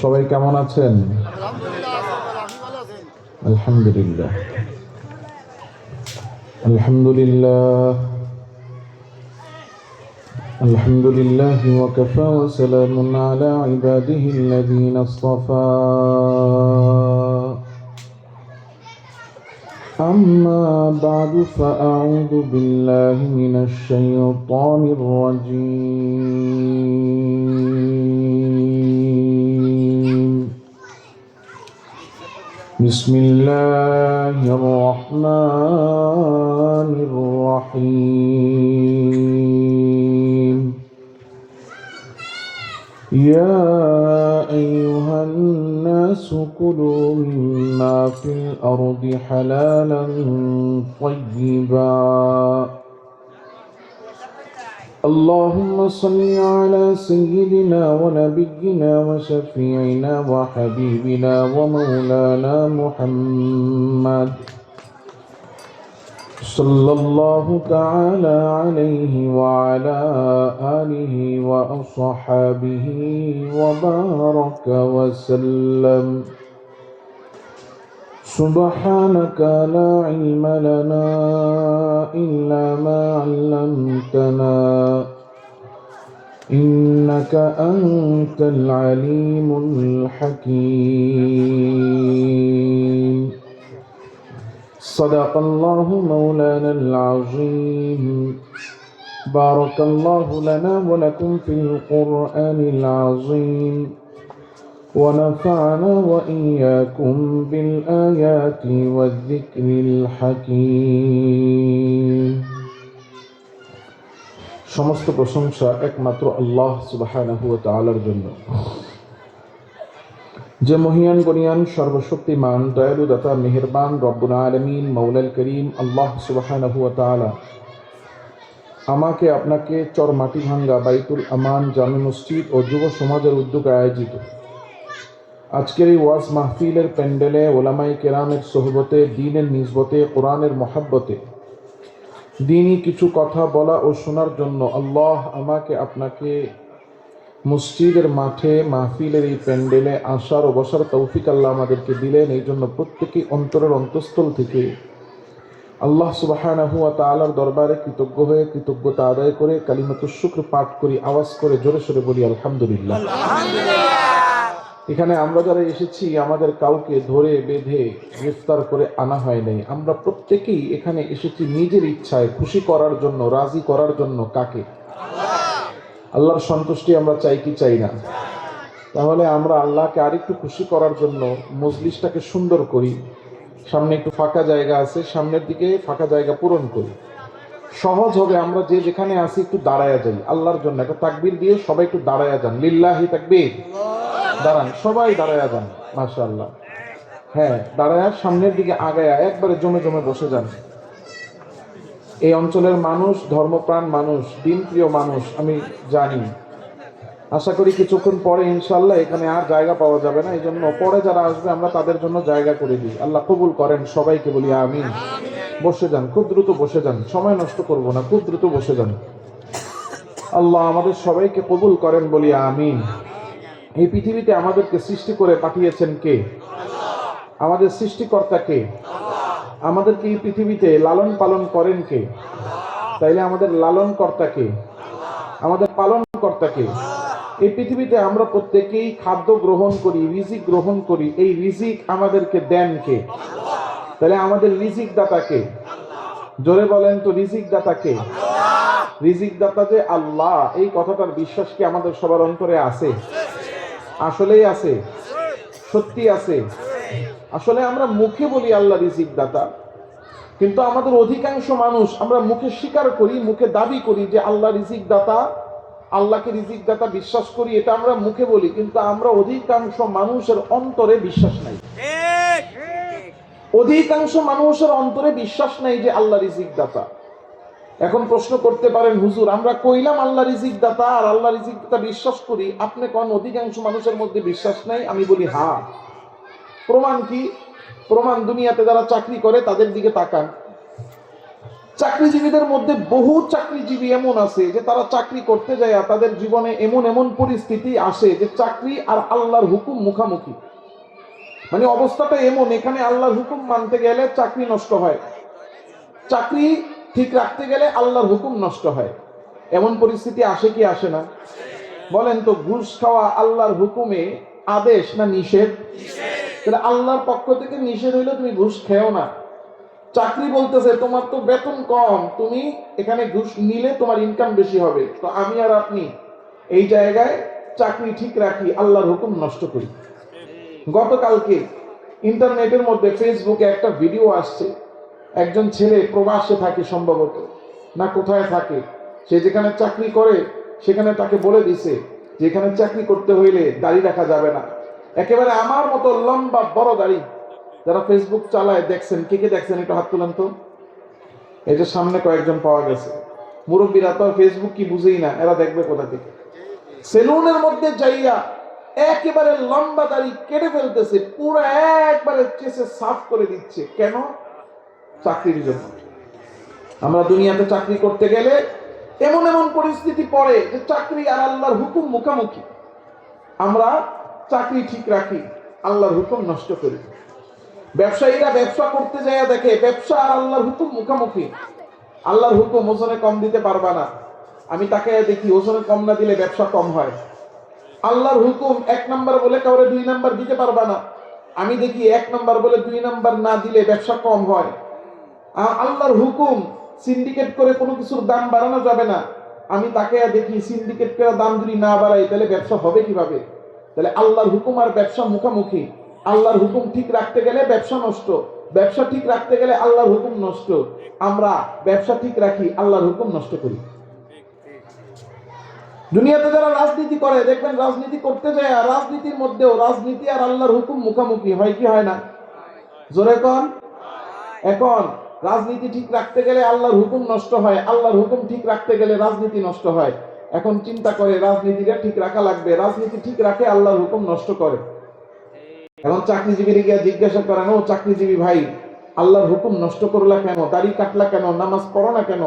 সবাই কেমন আছেন? আলহামদুলিল্লাহ আলহামদুলিল্লাহ আলহামদুলিল্লাহ ওয়া কাফা ওয়া সালামুন আলা ইবাদিহিল্লাযীনা ইসতাফা أما بعد فأعوذ بالله من الشيطان الرجيم بسم الله الرحمن الرحيم يا أيها الناس كلوا مما في الأرض حلالا طيبا اللهم صل على سيدنا ونبينا وشفيعنا وحبيبنا ومولانا محمد صلى الله تعالى عليه وعلى آله وأصحابه وبارك وسلم سبحانك لا علم لنا إلا ما علمتنا إنك أنت العليم الحكيم صدق الله مولانا العظيم بارك الله لنا ولكم في القرآن العظيم ونفعنا وإياكم بالآيات والذكر الحكيم সমস্ত প্রশংসা একমাত্র আল্লাহ সুবহানাহু ওয়া তাআলার জন্য, যে মহিয়ান গনিয়ান সর্বশক্তিমান দয়ালু দাতা মেহেরবান রব্বুল আলামিন মাওলাল করিম আল্লাহ সুবহানাহু ওয়া তাআলা আমাকে আপনাকে চরমাটি ভাঙ্গা বাইতুল আমান জামে মসজিদ ও যুব সমাজের উদ্যোগে আয়োজিত আজকের এই ওয়াজ মাহফিলের প্যান্ডেলে ওলামায়ে কেরামের সোহবতে, দ্বীনের নিসবতে, কোরআনের মহাব্বতে দ্বীনি কিছু কথা বলা ও শোনার জন্য আল্লাহ আমাকে আপনাকে মসজিদের মাঠে মাহফিলের এই প্যান্ডেলে আসার ও বসার তৌফিক আল্লাহ আমাদেরকে দিলেন। এই জন্য প্রত্যেকেই অন্তরের অন্তঃস্থল থেকে আল্লাহ সুবহানাহু ওয়া তাআলার দরবারে কৃতজ্ঞ হয়ে কৃতজ্ঞতা আদায় করে কালিমাতুশ শুকর পাঠ করি, আওয়াজ করে জোরে সোরে বলি আলহামদুলিল্লাহ। এখানে আমরা যারা এসেছি আমাদের কাউকে ধরে বেঁধে গ্রেফতার করে আনা হয় নাই। আমরা প্রত্যেকেই এখানে এসেছি নিজের ইচ্ছায় খুশি করার জন্য, রাজি করার জন্য। কাকে? আল্লাহর সন্তুষ্টি আমরা চাই কি চাই না? তাহলে আমরা আল্লাহকে আরেকটু খুশি করার জন্য মজলিসটাকে সুন্দর করি। সামনে একটু ফাঁকা জায়গা আছে, সামনের দিকে ফাঁকা জায়গা পূরণ করি। সহজ হবে, আমরা যে যেখানে আছি একটু দাঁড়ায়া যাই আল্লাহর জন্য। একটা তাকবীর দিয়ে সবাই একটু দাঁড়ায়া যান, লিল্লাহি তাকবীর। দাঁড়ান, সবাই দাঁড়ায়া যান, মাশাআল্লাহ। হ্যাঁ, দাঁড়ায়া সামনের দিকে আগায়া একবারে জমে জমে বসে যান। এই অঞ্চলের মানুষ ধর্মপ্রাণ মানুষ, দিনপ্রিয় মানুষ আমি জানি। আশা করি কিছুক্ষণ পরে ইনশাআল্লাহ এখানে আর জায়গা পাওয়া যাবে না। এই জন্য পরে যারা আসবে আমরা তাদের জন্য জায়গা করে দিই। আল্লাহ কবুল করেন সবাইকে, বলি আমিন। বসে যান, খুব দ্রুত বসে যান, সময় নষ্ট করব না, খুব দ্রুত বসে যান। আল্লাহ আমাদের সবাইকে কবুল করেন, বলি আমিন। এই পৃথিবীতে আমাদেরকে সৃষ্টি করে পাঠিয়েছেন কে? আমাদের সৃষ্টিকর্তা কে? আমাদেরকে এই পৃথিবীতে লালন পালন করেন কে? তাইলে আমাদের লালন কর্তা কে? আমাদের পালন কর্তা কে? এই পৃথিবীতে আমরা প্রত্যেকেই খাদ্য গ্রহণ করি, রিজিক গ্রহণ করি। এই রিজিক আমাদেরকে দেন কে? তাহলে আমাদের রিজিক দাতা কে? জোরে বলেন তো, রিজিক দাতা কে? রিজিক দাতা যে আল্লাহ, এই কথাটার বিশ্বাস কি আমাদের সবার অন্তরে আছে? আসলেই আছে? সত্যি আছে? আসলে আমরা মুখে বলি আল্লাহ রিজিক দাতা, কিন্তু আমাদের অধিকাংশ মানুষ আমরা মুখে স্বীকার করি, মুখে দাবি করি যে আল্লাহ রিজিক দাতা, আল্লাহকে রিজিক দাতা বিশ্বাস করি। এটা আমরা মুখে বলি, কিন্তু আমরা অধিকাংশ মানুষের অন্তরে বিশ্বাস নাই। অধিকাংশ মানুষের অন্তরে বিশ্বাস নাই যে আল্লাহ রিজিক দাতা। এখন প্রশ্ন করতে পারেন, হুজুর আমরা কইলাম আল্লাহ রিজিক দাতা আর আল্লাহ রিজিক দাতা বিশ্বাস করি, আপনি কোন অধিকাংশ মানুষের মধ্যে বিশ্বাস নাই? আমি বলি হ্যাঁ। প্রমাণ কি? প্রমাণ দুনিয়াতে যারা চাকরি করে তাদের দিকে তাকান। চাকরিজীবীদের মধ্যে বহু চাকরিজীবী এমন আছে যে তারা চাকরি করতে যায় তাদের জীবনে এমন এমন পরিস্থিতি আসে যে চাকরি আর আল্লাহর হুকুম মুখামুখি। মানে অবস্থাটা এমন, এখানে আল্লাহর হুকুম মানতে গেলে চাকরি নষ্ট হয়, চাকরি ঠিক রাখতে গেলে আল্লাহর হুকুম নষ্ট হয়। এমন পরিস্থিতি আসে কি আসে না? বলেন তো, ঘুষ খাওয়া আল্লাহর হুকুমে আদেশ না নিষেধ? তাহলে আল্লাহর পক্ষ থেকে নিষেধ হইলো তুমি ঘুষ খেও না। চাকরি বলতেছে তোমার তো বেতন কম, তুমি এখানে ঘুষ নিলে তোমার ইনকাম বেশি হবে। তো আমি আর আপনি এই জায়গায় চাকরি ঠিক রাখি, আল্লাহর হুকুম নষ্ট করি। গতকালকে ইন্টারনেটের মধ্যে ফেসবুকে একটা ভিডিও আসছে, একজন ছেলে প্রবাসে থাকে সম্ভবত, না কোথায় থাকে, সে যেখানে চাকরি করে সেখানে তাকে বলে দিছে যে এখানে চাকরি করতে হইলে দাড়ি রাখা যাবে না, একেবারে আমার মতো লম্বা বড় দাড়ি। যারা ফেসবুক চালায় দেখছেন, কে কে দেখছেন একটু হাত তুলেন তো। এই যে সামনে কয়েকজন পাওয়া গেছে, মুরব্বীরা তো ফেসবুক কি বুঝেই না, এরা দেখবে কোথা থেকে। সেলুনের মধ্যে যাইয়া একেবারে লম্বা দাড়ি কেটে ফেলতেছে, পুরো একবারে চেসে সাফ করে দিচ্ছে। কেন? চাকরির জন্য। আমরা দুনিয়াতে চাকরি করতে গেলে এমন এমন পরিস্থিতি পড়ে যে চাকরি আর আল্লাহর হুকুম মুখামুখি। আমরা চাকরি ঠিক রাখি, আল্লাহর হুকুম নষ্ট করি। ব্যবসায়ীরা ব্যবসা করতে যায় দেখে ব্যবসা আর আল্লাহর হুকুম মুখামুখি। আল্লাহর হুকুম ওজনে কম দিতে পারবা না, আমি তাকে দেখি ওজনে কম না দিলে ব্যবসা কম হয়। আল্লাহর হুকুম 1 নাম্বার বলে কাউরে 2 নাম্বার দিতে পারবা না, আমি দেখি 1 নাম্বার বলে 2 নাম্বার না দিলে ব্যবসা কম হয়। আল্লাহর হুকুম সিন্ডিকেট করে কোনো কিছুর দাম বাড়ানো যাবে না, আমি তাকে দেখি সিন্ডিকেট করে দাম যদি না বাড়াই তাহলে ব্যবসা হবে কিভাবে? তাহলে আল্লাহর হুকুম আর ব্যবসা মুখামুখি। আল্লাহর হুকুম ঠিক রাখতে গেলে ব্যবসা নষ্ট, ব্যবসা ঠিক রাখতে গেলে আল্লাহর হুকুম নষ্ট। আমরা ব্যবসা ঠিক রাখি, আল্লাহর হুকুম নষ্ট করি। দুনিয়াতে যারা রাজনীতি করে দেখবেন, রাজনীতি করতে যায় আর রাজনীতির মধ্যেও রাজনীতি আর আল্লাহর হুকুম মুখামুখি হয় কি হয় না? জোরে কোন। এখন রাজনীতি ঠিক রাখতে গেলে আল্লাহর হুকুম নষ্ট হয়, আল্লাহর হুকুম ঠিক রাখতে গেলে রাজনীতি নষ্ট হয়। এখন চিন্তা করে রাজনীতিটা ঠিক রাখা লাগবে, রাজনীতি ঠিক রাখে আল্লাহর হুকুম নষ্ট করে। এখন চাকরিজীবীরা গিয়ে জিজ্ঞাসা করেন, ও চাকরিজীবী ভাই, আল্লাহর হুকুম নষ্ট করলা কেন, দাড়ি কাটলা কেন, নামাজ পড়ো না কেন?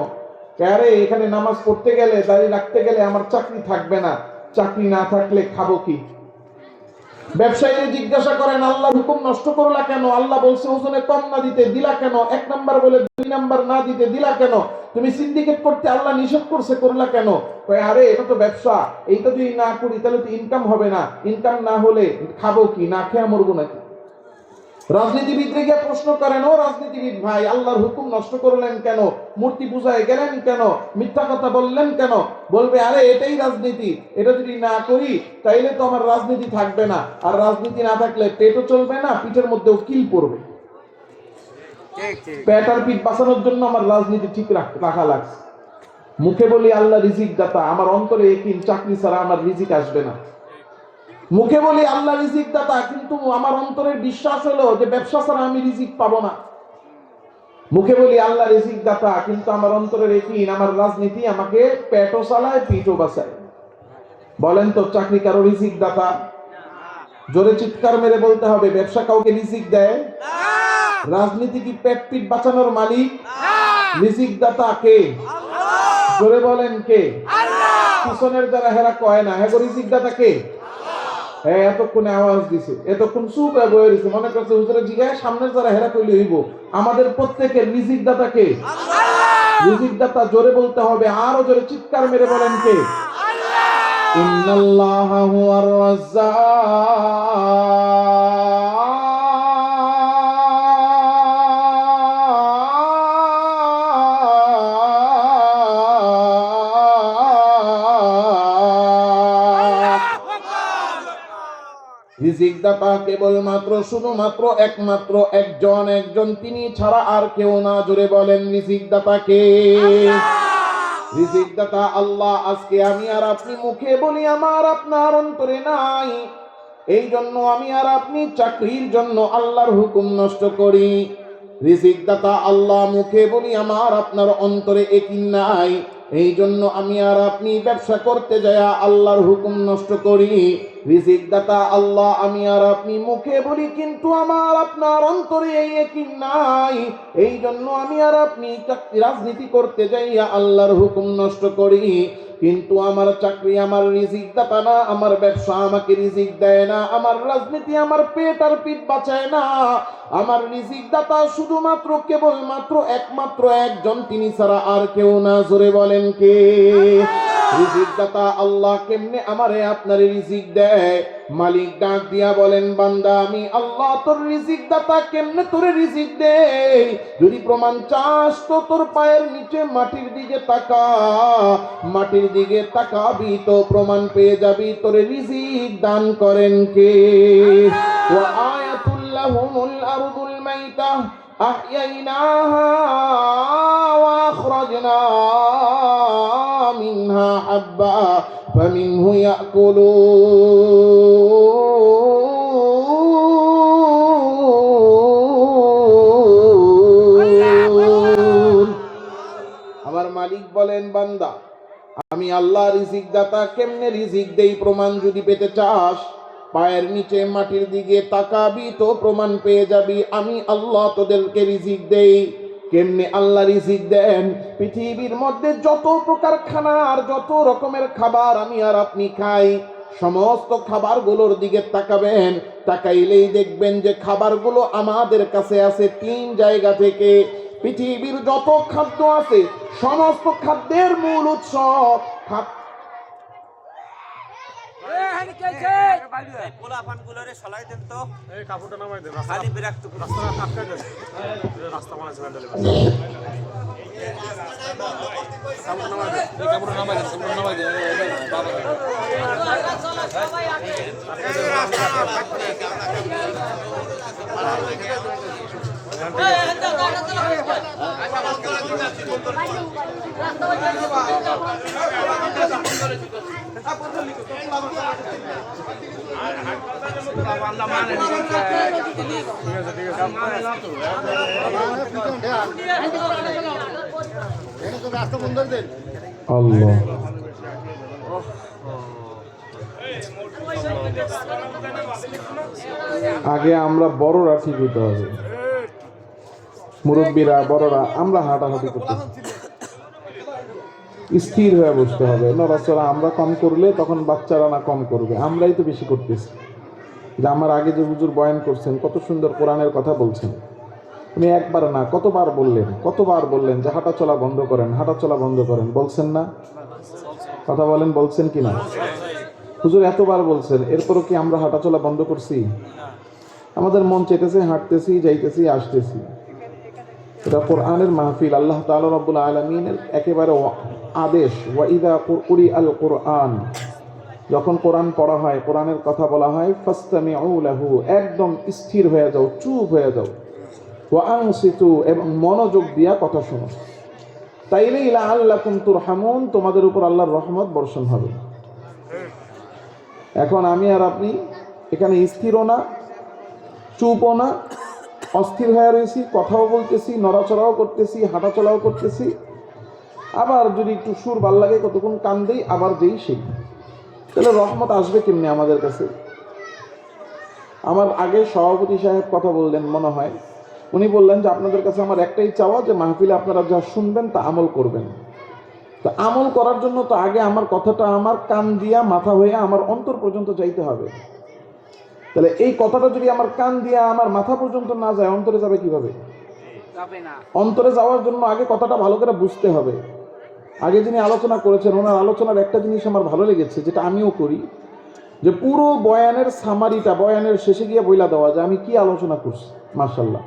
আরে এখানে নামাজ পড়তে গেলে দাড়ি রাখতে গেলে আমার চাকরি থাকবে না, চাকরি না থাকলে খাবো কি? ব্যবসায়ীরা জিজ্ঞাসা করেন, আল্লাহর হুকুম নষ্ট করলা কেন? আল্লাহ বলছে ওজনে কম না দিতে, দিলা কেন? 1 নাম্বার বলে 2 নাম্বার না দিতে দিলা কেন? তুমি সিন্ডিকেট করতে আল্লাহ নিষেধ করছে, করলা কেন? কয় আরে এটা তো ব্যবসা, এইটা যদি না করি তাহলে তো ইনকাম হবে না, ইনকাম না হলে খাবো কি, না খেয়ে মরবো নাকি? রাজনীতিবিদরা গিয়ে প্রশ্ন করেন, ও রাজনীতিবিদ ভাই, আল্লাহর হুকুম নষ্ট করলেন কেন? মূর্তি পূজায় গেলেন কেন? মিথ্যা কথা বললেন কেন? বলবে আরে এটাই রাজনীতি, এটা যদি না করি তাইলে তো আমার রাজনীতি থাকবে না, আর রাজনীতি না থাকলে পেটও চলবে না, পিঠের মধ্যেও কিল পড়বে। পেট আর পিঠ বাঁচানোর জন্য আমার রাজনীতি ঠিক রাখা লাগছে। মুখে বলি আল্লাহ রিজিক দাতা, আমার অন্তরে ইয়াকিন চাকরি ছাড়া আমার রিজিক আসবে না। মুখে বলি আল্লাহ রিজিক দাতা, কিন্তু আমার অন্তরের বিশ্বাস হলো যে ব্যবসা ছাড়া আমি রিজিক পাবো না। মুখে বলি আল্লাহ রিজিক দাতা, কিন্তু আমার অন্তরের ইয়াকিন আমার রাজনীতি আমাকে পেটও চালায় পিঠও বাঁচায়। বলেন তো, চাকরি কারো রিজিক দাতা? জোরে চিৎকার মেরে বলতে হবে, ব্যবসা কাউকে রিজিক দেয়? রাজনীতি কি পেট পিঠ বাঁচানোর মালিক? রিজিক দাতা কে? জোরে বলেন কে? পিছনের যারা হেরা কয় না, হ্যাঁ রিজিক দাতা কে? এতক্ষণে আওয়াজ দিছে, এতক্ষণ চুপ বয়ে দিছে, মনে করছে হুজুরে জিগায় সামনের যারা হেরা কইলে হইব। আমাদের প্রত্যেকের রিজিক দাতা কে? রিজিক দাতা জোরে বলতে হবে, আরো জোরে চিৎকার মেরে বলেন কে? ইন্নাল্লাহা হুয়ার রাজ্জাক। রিজিক দাতা কেবলমাত্র শুধুমাত্র একমাত্র একজন, তিনি ছাড়া আর কেউ না। জোরে বলেন রিজিক দাতা কে? রিজিক দাতা আল্লাহ। আজকে আমি আর আপনি মুখে বলি, আমার আপনার অন্তরে নাই, এই জন্য আমি আর আপনি চাকরির জন্য আল্লাহর হুকুম নষ্ট করি। রিজিক দাতা আল্লাহ, মুখে বলি আমার আপনার অন্তরে ইয়াকিন নাই, এই জন্য আমি আর আপনি ব্যবসা করতে যায় আল্লাহর হুকুম নষ্ট করি। রিজিক দাতা আল্লাহ। আমি আর আপনি মুখে বলি, কিন্তু আমার আপনার অন্তরে এই ইয়াকিন নাই। এই জন্য আমি আর আপনি রাজনীতি করতে যাইয়া আল্লাহর হুকুম নষ্ট করি। কিন্তু আমার চাকরি আমার রিজিক দাতা না, আমার ব্যবসা আমাকে রিজিক দেয় না, আমার রাজনীতি আমার পেট আর পিঠ বাঁচায় না। আমার রিজিক দাতা শুধুমাত্র কেবলমাত্র একমাত্র একজন, তিনি ছাড়া আর কেউ না। জোরে বলেন কে? রিজিক দাতা আল্লাহ। কেমনে আমারে আপনারে রিজিক দেয়? মালিক ডাক দিয়া বলেন, বান্দা আমি আল্লাহ তোর রিজিক দাতা। কেমনে তোরে রিজিক দেই? যদি প্রমাণ চাস তো তোর পায়ের নিচে মাটির দিকে তাকা, মাটির দিকে তাকাবি তো প্রমাণ পেয়ে যাবি তোরে রিজিক দান করেন কে। ওয়া আয়াতুল লাহুমুল আরদুল মাইতা আহইয়াইনাহা ওয়া আখরাজনা মিনহা হাব্বা ফামিনহু ইয়াকুলুন। আমার মালিক বলেন, বান্দা আমি আল্লাহ রিজিক দাতা। কেমনে রিজিক দেই প্রমাণ যদি পেতে চাস, পায়ের নিচে মাটির দিকে তাকাবি তো প্রমাণ পেয়ে যাবি। আমি আল্লাহ তোদেরকে রিজিক দেই। কেমনে আল্লাহ রিজিক দেন? পৃথিবীর মধ্যে যত প্রকার খানার, যত রকমের খাবার আমি আর আপনি খাই, সমস্ত খাবারগুলোর দিকে তাকাবেন। তাকাইলেই দেখবেন যে খাবারগুলো আমাদের কাছে আছে তিন জায়গা থেকে। পৃথিবীর যত খাদ্য আছে, সমস্ত খাদ্যের মূল উৎস আল্লাহ। আগে আমরা বড়রা ঠিক হতে হবে, মুরব্বীরা বড়রা আমরা হাঁটাহাঁটি করতে স্থির হয়ে বসতে হবে। নড়াচড়া আমরা কম করলে তখন বাচ্চারা না কম করবে, আমরাই তো বেশি করতেছি। যে আমার আগে যে হুজুর বয়ান করছেন, কত সুন্দর কোরআনের কথা বলছেন, উনি একবার না কতবার বললেন যে হাঁটা চলা বন্ধ করেন, হাঁটা চলা বন্ধ করেন। বলছেন না? কথা বলেন, বলছেন কিনা? হুজুর এতবার বলছেন, এরপরও কি আমরা হাঁটা চলা বন্ধ করছি? আমাদের মন চেতেছে, হাঁটতেছি, যাইতেছি, আসতেছি। এটা কোরআনের মাহফিল, আল্লাহ তাআলা রাব্বুল আলামিনের একেবারে আদেশ। ওয়া ইযা কুরিআল কুরআন, যখন কোরআন পড়া হয়, কোরআনের কথা বলা হয়, ফাসতামিউ লাহু, একদম স্থির হয়ে যাও, চুপ হয়ে যাও। ওয়া আনসিতু, এবং মনোযোগ দিয়া কথা শোনো। তাইলেই লাআল্লাকুম তুরহামুন, তোমাদের উপর আল্লাহর রহমত বর্ষণ হবে। এখন আমি আর আপনি এখানে স্থিরও না, চুপও না, অস্থির হয়ে রয়েছি, কথাও বলতেছি, নড়াচড়াও করতেছি, হাঁটাচলাও করতেছি। আবার যদি একটু সুর ভাল লাগে কতক্ষণ কান দেই, আবার যেই সেই। তাহলে রহমত আসবে কেমনে আমাদের কাছে? আমার আগে সভাপতি সাহেব কথা বললেন মনে হয়, উনি বললেন যে আপনাদের কাছে আমার একটাই চাওয়া, যে মাহফিলে আপনারা যা শুনবেন তা আমল করবেন। তো আমল করার জন্য তো আগে আমার কথাটা আমার কান দিয়া মাথা হয়ে আমার অন্তর পর্যন্ত যাইতে হবে। তাহলে এই কথাটা যদি আমার কান দিয়া আমার মাথা পর্যন্ত না যায়, অন্তরে যাবে কিভাবে? অন্তরে যাওয়ার জন্য আগে কথাটা ভালো করে বুঝতে হবে। আগে যিনি আলোচনা করেছেন, ওনার আলোচনার একটা জিনিস আমার ভালো লেগেছে, যেটা আমিও করি, যে পুরো বয়ানের সামারিটা বয়ানের শেষে গিয়ে বইলা দেওয়া যে আমি কি আলোচনা করছি। মাশাআল্লাহ,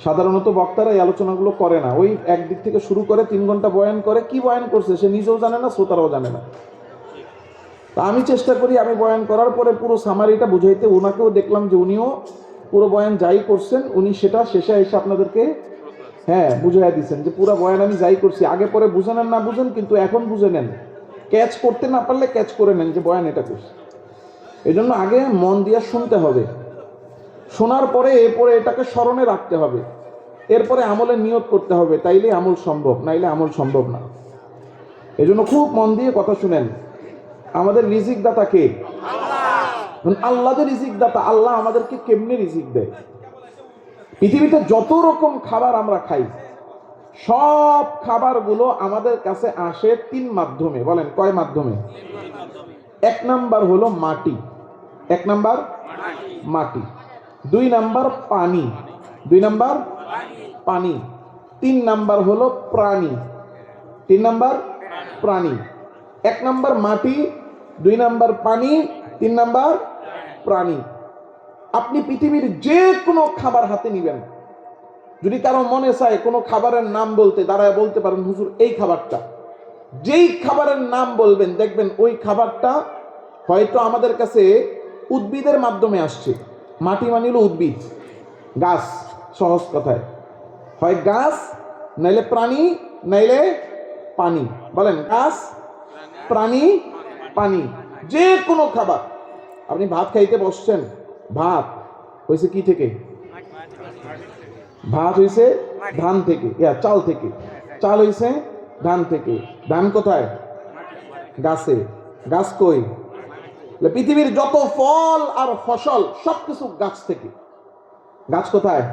সাধারণত বক্তারা এই আলোচনাগুলো করে না। ওই একদিক থেকে শুরু করে 3 ঘন্টা বয়ান করে, কি বয়ান করছে সে নিজেও জানে না, শ্রোতারাও জানে না। তা আমি চেষ্টা করি, আমি বয়ান করার পরে পুরো সামারিটা বুঝাইতে। ওনাকেও দেখলাম যে উনিও পুরো বয়ান যাই করছেন, উনি সেটা শেষে এসে আপনাদেরকে বুঝাইয়া দিচ্ছেন যে পুরো বয়ান আমি যাই করছি। আগে পরে বুঝে নেন না বুঝেন, কিন্তু এখন বুঝে নেন। ক্যাচ করতে না পারলে ক্যাচ করে নেন যে বয়ান এটা করছে। এই জন্য আগে মন দিয়া শুনতে হবে, শোনার পরে এরপরে এটাকে স্মরণে রাখতে হবে, এরপরে আমলের নিয়ত করতে হবে, তাইলে আমল সম্ভব, নাইলে আমল সম্ভব না। এই জন্য খুব মন দিয়ে কথা শুনেন। আমাদের রিজিক দাতা কে? আল্লাহ যে রিজিক দাতা, আল্লাহ আমাদেরকে কেমনে রিজিক দেয়? পৃথিবীতে যত রকম খাবার আমরা খাই, সব খাবারগুলো আমাদের কাছে আসে তিন মাধ্যমে। বলেন কয় মাধ্যমে? এক নাম্বার হলো মাটি, এক নাম্বার মাটি, দুই নাম্বার পানি, দুই নাম্বার পানি, তিন নাম্বার হলো প্রাণী, তিন নাম্বার প্রাণী। এক নাম্বার মাটি, দুই নাম্বার পানি, তিন নাম্বার প্রাণী। আপনি পৃথিবীর যে কোনো খাবার হাতে নিবেন, যদি কারো মনে চায় কোনো খাবারের নাম বলতে, দাঁড়ায় বলতে পারেন হুজুর এই খাবারটা। যেই খাবারের নাম বলবেন দেখবেন ওই খাবারটা হয়তো আমাদের কাছে উদ্ভিদের মাধ্যমে আসছে। মাটি মানে হলো উদ্ভিদ, গাছ, সহজ কথায় হয় গাছ, নাইলে প্রাণী, নাইলে পানি। বলেন গাছ, প্রাণী, পানি। যে কোনো খাবার, আপনি ভাত খাইতে বসছেন, ভাত হয়েছে কি থেকে? ভাত হয়েছে ধান থেকে, চাল থেকে। চাল হয়েছে ধান থেকে। ধান কোথায়? গাছে। গাছ কই? পৃথিবীর যত ফল আর ফসল সবকিছু গাছ থেকে। গাছ কোথায়?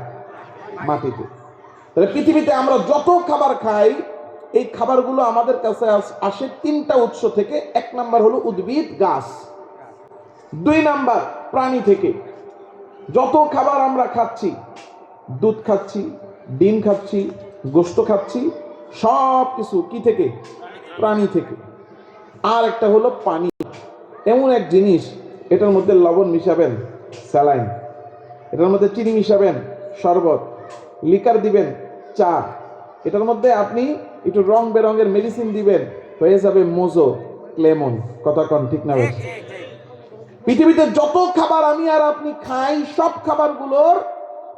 মাটিতে। তাহলে পৃথিবীতে আমরা যত খাবার খাই, এই খাবারগুলো আমাদের কাছে আসে তিনটা উৎস থেকে। এক নাম্বার হলো উদ্ভিদ, গাছ। দুই নাম্বার প্রাণী থেকে। যত খাবার আমরা খাচ্ছি, দুধ খাচ্ছি, ডিম খাচ্ছি, গোশত খাচ্ছি, সব কিছু কি থেকে? প্রাণী থেকে। আর একটা হলো পানি, এমন এক জিনিস, এটার মধ্যে লবণ মিশাবেন, স্যালাইন, এটার মধ্যে চিনি মিশাবেন, শরবত, লিকার দিবেন, চা, এটার মধ্যে আপনি একটু রং বেরঙের মেডিসিন দিবেন, হয়ে যাবে মোজো, লেমন। কথা কন ঠিক না? পৃথিবীতে যত খাবার আমি আর আপনি খাই, সব খাবারগুলোর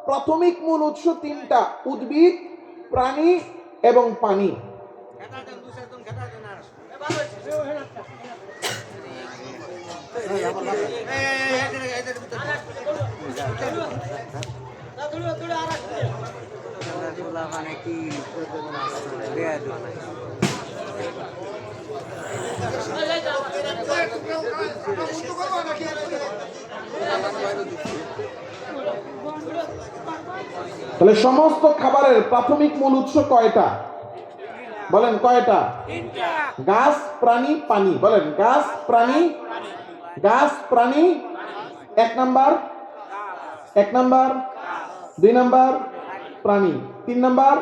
প্রাথমিক মূল উৎস তিনটা: উদ্ভিদ, প্রাণী এবং পানি। তাহলে সমস্ত খাবারের প্রাথমিক মূল উৎস কয়টা? বলেন কয়টা? গাছ, প্রাণী, পানি। বলেন গাছ, প্রাণী, গাছ, প্রাণী। এক নাম্বার, এক নাম্বার, দুই নাম্বার প্রাণী, তিন নাম্বার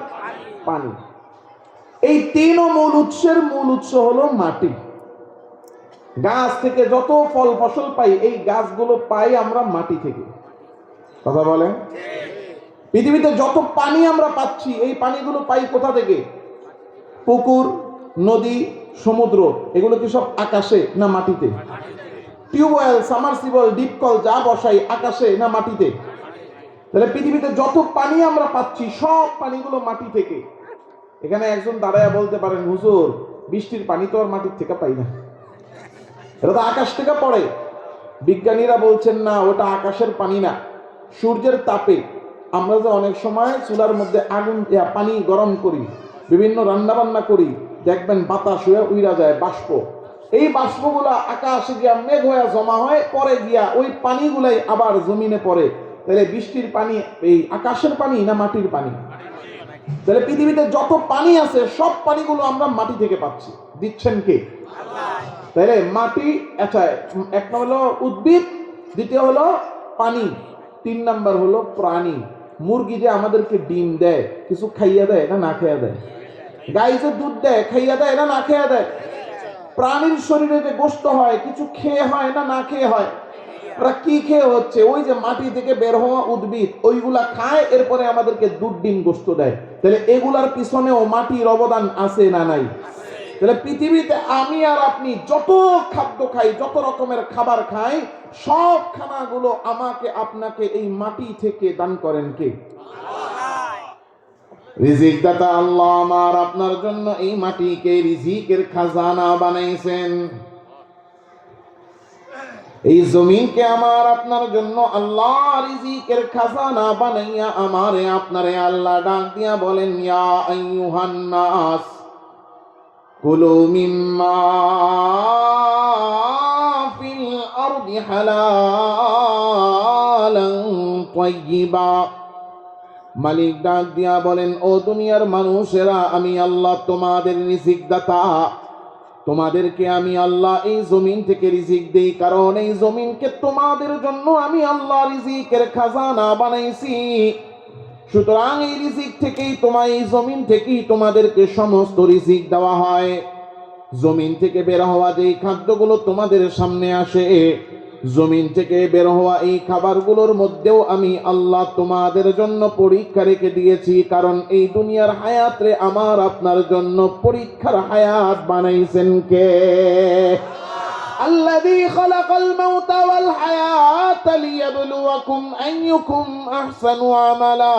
পানি। এই তিন মূল উৎসের মূল উৎস হলো মাটি। গাছ থেকে যত ফল ফসল পাই, এই গাছগুলো পাই আমরা মাটি থেকে। কথা বলেন। পৃথিবীতে যত পানি আমরা পাচ্ছি, এই পানিগুলো পাই কোথা থেকে? পুকুর, নদী, সমুদ্র। এগুলো কি সব আকাশে না মাটিতে? টিউবওয়েল, সামারসিবল, ডিপকল যা বসাই, আকাশে না মাটিতে? তাহলে পৃথিবীতে যত পানি আমরা পাচ্ছি, সব পানিগুলো মাটি থেকে। এখানে একজন দাঁড়ায় বলতে পারেন হুজুর বৃষ্টির পানি তো আর মাটির থেকে পাই না, এটা তো আকাশ থেকে পড়ে। বিজ্ঞানীরা বলছেন না, ওটা আকাশের পানি না, সূর্যের তাপে আমরা যে অনেক সময় চুলার মধ্যে আগুন পানি গরম করি, বিভিন্ন রান্না বান্না করি, দেখবেন বাতাস হয়ে উইরা যায় বাষ্প। এই বাষ্পগুলা আকাশে গিয়া মেঘ হয়ে জমা হয়, পরে গিয়া ওই পানিগুলাই আবার জমিনে পড়ে। তাহলে বৃষ্টির পানি এই আকাশের পানি না মাটির পানি? তাহলে পৃথিবীতে যত পানি আছে সব পানিগুলো আমরা মাটি থেকে পাচ্ছি। দিচ্ছেন কে? তাহলে মাটি, আচ্ছা, এক নম্বর হলো উদ্ভিদ, দ্বিতীয় হলো পানি, তিন নাম্বার হলো প্রাণী। মুরগি যে আমাদেরকে ডিম দেয়, কিছু খাইয়া দেয় না না খাইয়া দেয়? গাই যে দুধ দেয়, খাইয়া দেয় না না খাইয়া দেয়? প্রাণীর শরীরে যে গোশত হয়, কিছু খেয়ে হয় না না খেয়ে হয়? ওরা কি খেয়ে হচ্ছে? ওই যে মাটি থেকে বের হওয়া উদ্ভিদ, ওইগুলা খায়, এরপরে আমাদেরকে দুধ ডিম গোশত দেয়। তাহলে এগুলার পিছনেও মাটির অবদান আছে না নাই? তাহলে পৃথিবীতে আমি আর আপনি যত খাদ্য খাই, যত রকমের খাবার খাই, সব খানাগুলো আমাকে আপনাকে এই মাটি থেকে দান করেন কে? রিজিক দাতা আল্লাহ আমার আপনার জন্য এই মাটিকে রিজিকের খাজানা বানাইছেন। এই জমিনকে আমার আপনার জন্য আল্লাহ রিজিকের খাজানা বানাইয়া আমারে আপনারে আল্লাহ ডাক দিয়া বলেন, ইয়া আইয়ুহান নাস কুলু মিম্মা ফিল আরদি হালালান তাইয়্যিবা। মালিক ডাক দিয়া বলেন, ও দুনিয়ার মানুষেরা, আমি আল্লাহ তোমাদের রিজিক দাতা। তোমাদেরকে আমি আল্লাহ এই জমিন থেকে রিজিক দেই, কারণ এই জমিনকে তোমাদের জন্য আমি আল্লাহ রিজিকের খাজানা বানাইছি। সুতরাং এই রিজিক থেকেই এই জমিন থেকেই তোমাদেরকে সমস্ত রিজিক দেওয়া হয়। জমিন থেকে বের হওয়া যেই খাদ্যগুলো তোমাদের সামনে আসে, জমিন থেকে বের হওয়া এই খাবারগুলোর মধ্যেও আমি আল্লাহ তোমাদের জন্য পরীক্ষা রেখে দিয়েছি, কারণ এই দুনিয়ার হায়াতে আমার আপনার জন্য পরীক্ষার হায়াত বানাইছেন কে? আল্লাযী খালাকাল মাউতা ওয়াল হায়াতা লিয়াবলুয়াকুম আইয়ুকুম আহসানু আমালা।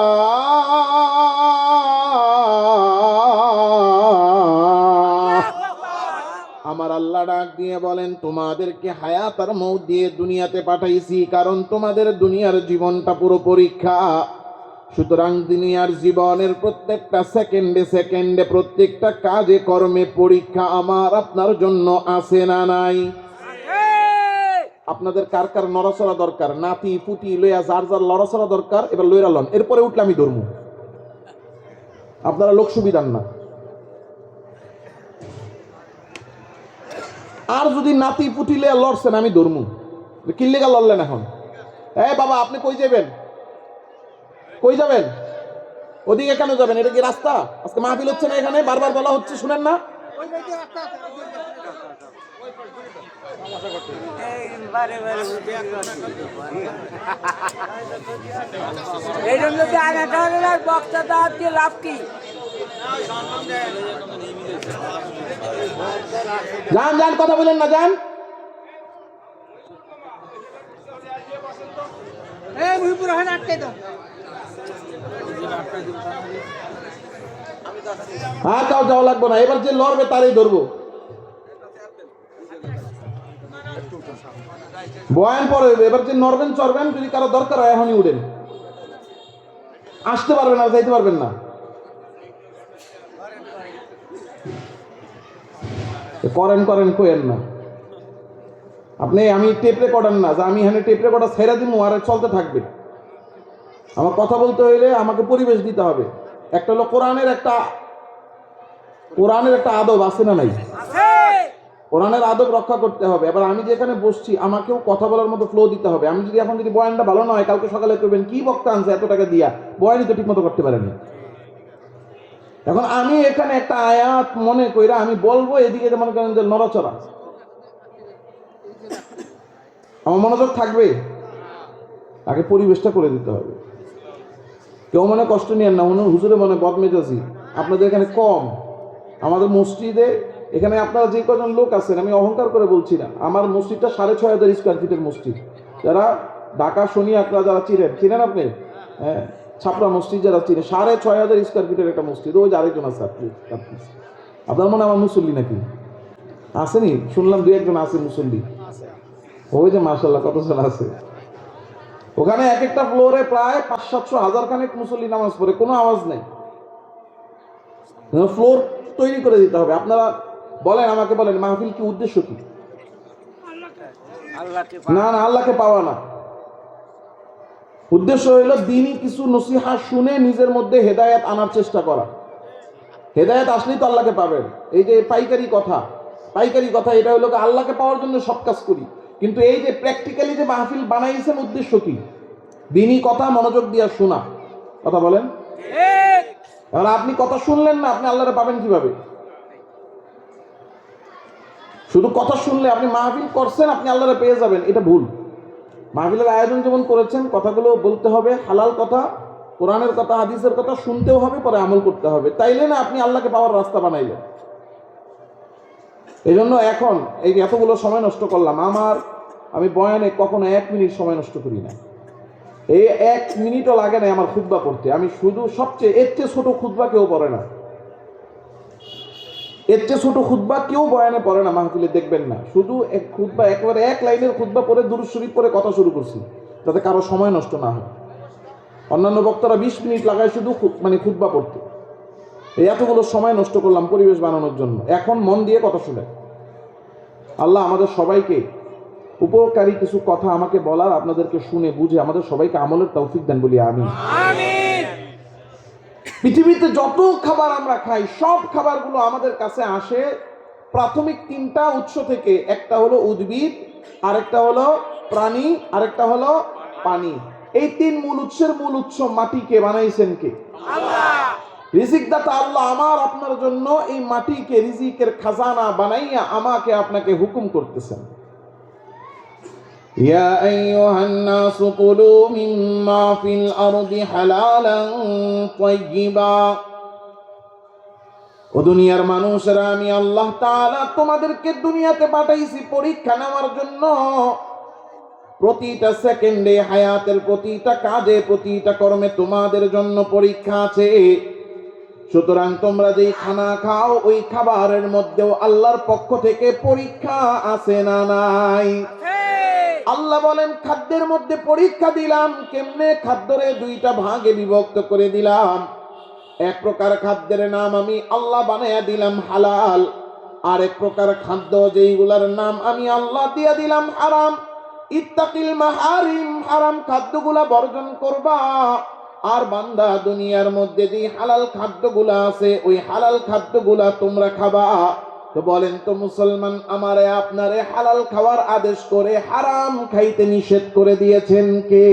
আমার আল্লাহ ডাক দিয়ে বলেন, তোমাদেরকে হায়াত আর মৌত দিয়ে দুনিয়াতে পাঠাইছি, কারণ তোমাদের দুনিয়ার জীবনটা পুরো পরীক্ষা। সুতরাং দুনিয়ার জীবনের প্রত্যেকটা সেকেন্ডে সেকেন্ডে, প্রত্যেকটা কাজে কর্মে পরীক্ষা আমার আপনার জন্য আছে না নাই? আপনাদের কার কার নড়াচড়া দরকার? নাতি পুতি লইয়া যার যার লড়াচড়া দরকার এবার লইরা লন, এরপরে উঠলে আমি ধরবো। আপনারা লোক সুবিধার না। আর যদি নাতি পুটিলে লড়ছেন আমি ধরমু। কিল্লেগা লড়লেন এখন? বাবা আপনি কই যাবেন? কই যাবেন? ওদিকে কেন যাবেন? এটা কি রাস্তা? আজকে মাহফিল হচ্ছে না এখানে? বারবার বলা হচ্ছে, শুনেন না? যান যান, কথা বলেন না, যান। হ্যাঁ, তাও যাওয়া লাগবো না। এবার যে লড়বে তারই ধরবো। বয়ান পরে এবার যে নড়বেন চড়বেন, যদি কারো দরকার হয় এখনই উঠেন। আসতে পারবেন না, যাইতে পারবেন না। করেন করেন কইেন না আপনি। আমি টেপ রেকর্ডার না যে আমি এখানে টেপ রেকর্ডার ছেড়ে দিব আর চলতে থাকবে। আমার কথা বলতে হইলে আমাকে পরিবেশ দিতে হবে। একটা হলো কোরআনের একটা আদব আছে না নাই? কোরআনের আদব রক্ষা করতে হবে। এবার আমি যেখানে বসছি আমাকেও কথা বলার মতো ফ্লো দিতে হবে। আমি যদি এখন যদি বয়ানটা ভালো না হয়, কালকে সকালে করবেন কি বক্তা আনছে এত টাকা দিয়া, বয়ানই তো ঠিক মতো করতে পারেনি। এখন আমি এখানে একটা আয়াত মনে কইরা আমি বলবো, এদিকে মনে করেন যে নড়াচড়া, আমার মনোযোগ থাকবে। তাকে পরিবেশটা করে দিতে হবে। কেউ মনে কষ্ট নিয়েন না, হুজুরে মনে বদমেজাজি আপনাদের এখানে কম। আমাদের মসজিদে এখানে আপনারা যে কজন লোক আছেন, আমি অহংকার করে বলছি না, আমার মসজিদটা 6500 স্কোয়ার ফিটের মসজিদ। যারা ঢাকা শনি আকরা যারা চিনেন আপনি, হ্যাঁ, ছাপড়া মসজিদ যারা চিনে, 6500 স্কোয়ার ফিটের একটা মসজিদ। ওই যে আরেকজন আছে আপনার মনে আমার মুসল্লি নাকি আসেনি? শুনলাম 2-1 আছে মুসল্লি। ওই যে মাশাআল্লাহ কতজন আছে ওখানে। এক একটা ফ্লোরে প্রায় 500-700 খানেক মুসল্লি নামাজ পড়ে, কোনো আওয়াজ নেই। ফ্লোর তৈরি করে দিতে হবে। আপনারা বলেন, আমাকে বলেন, মাহফিল কি উদ্দেশ্য কি? না না, আল্লাহকে পাওয়া না। উদ্দেশ্য হইল দ্বীনি কিছু নসিহা শুনে নিজের মধ্যে হেদায়েত আনার চেষ্টা করা। হেদায়েত আসলেই তো আল্লাহকে পাবেন। এই যে পাইকারি কথা, এটা হলো আল্লাহকে পাওয়ার জন্য সব কাজ করি, কিন্তু এই যে প্র্যাকটিক্যালি যে মাহফিল বানাইছেন উদ্দেশ্য কি? দ্বীনি কথা মনোযোগ দিয়া শোনা। কথা বলেন। আর আপনি কথা শুনলেন না, আপনি আল্লাহরে পাবেন কিভাবে? শুধু কথা শুনলে আপনি মাহফিল করছেন আপনি আল্লাহরে পেয়ে যাবেন, এটা ভুল। মাহফিলের আয়োজন যেমন করেছেন, কথাগুলো বলতে হবে হালাল কথা, কোরআনের কথা, হাদিসের কথা শুনতেও হবে, পরে আমল করতে হবে। তাইলে না আপনি আল্লাহকে পাওয়ার রাস্তা বানাইলেন। এই জন্য এখন এই এতগুলো সময় নষ্ট করলাম। আমি বয়ানে কখনো 1 মিনিট সময় নষ্ট করি না। এই 1 মিনিটও লাগে না আমার খুতবা পড়তে। আমি শুধু সবচেয়ে এর চেয়ে ছোট খুতবা কেউ পড়ে না, এর চেয়ে ছোট খুতবা কেউ বয়ানে পড়ে না মাহফিলে, দেখবেন না। শুধু এক খুতবা, একেবারে 1 লাইনের খুতবা পড়ে দুরূদ শরীফ পড়ে কথা শুরু করছি, যাতে কারো সময় নষ্ট না হয়। অন্যান্য বক্তারা 20 মিনিট লাগায় শুধু খুতবা পড়তে। এই এতগুলো সময় নষ্ট করলাম পরিবেশ বানানোর জন্য। এখন মন দিয়ে কথা শুনে। আল্লাহ আমাদের সবাইকে উপকারী কিছু কথা আমাকে বলার, আপনাদেরকে শুনে বুঝে আমাদের সবাইকে আমলের তৌফিক দেন বলি আমিন। পৃথিবীতে যত খাবার আমরা খাই সব খাবারগুলো আমাদের কাছে আসে প্রাথমিক তিনটা উৎস থেকে। একটা হলো উদ্ভিদ, আরেকটা হলো প্রাণী, আরেকটা হলো পানি। এই তিন মূল উৎসের মূল উৎস মাটিকে বানাইছেন কে? আল্লাহ। রিজিক দাতা আল্লাহ আমার আপনার জন্য এই মাটিকে রিজিকের খাজানা বানাইয়া আমাকে আপনাকে হুকুম করতেছেন, ইয়া আইয়ুহান নাসু কুলু মিম্মা ফিল আরদি হালালান তাইয়্যিবা। ও দুনিয়ার মানুষেরা, আমি আল্লাহ তাআলা তোমাদেরকে দুনিয়াতে পাঠাইছি পরীক্ষা নেওয়ার জন্য। প্রতিটা সেকেন্ডে, হায়াতের প্রতিটা কাজে, প্রতিটা কর্মে তোমাদের জন্য পরীক্ষা আছে। সুতরাং তোমরা যেই খানা খাও ওই খাবারের মধ্যেও আল্লাহর পক্ষ থেকে পরীক্ষা আছে না নাই? আল্লাহ বলেন খাদ্যের মধ্যে পরীক্ষা দিলাম। কেমনে? খাদ্যরে দুইটা ভাগে বিভক্ত করে দিলাম। এক প্রকার খাদ্যের নাম আমি আল্লাহ বানায়া দিলাম হালাল, আর এক প্রকার খাদ্য যেইগুলার নাম আমি আল্লাহ দিয়া দিলাম হারাম। ইত্তাকিল মাহারিম, হারাম খাদ্যগুলা বর্জন করবা। আর বান্দা দুনিয়ার মধ্যে যে হালাল খাদ্যগুলা আছে ওই হালাল খাদ্যগুলা তোমরা খাবা। তো বলেন তো মুসলমান, আমারে আপনারে হালাল খাওয়ার আদেশ করে হারাম খাইতে নিষেধ করে দিয়েছেন কে?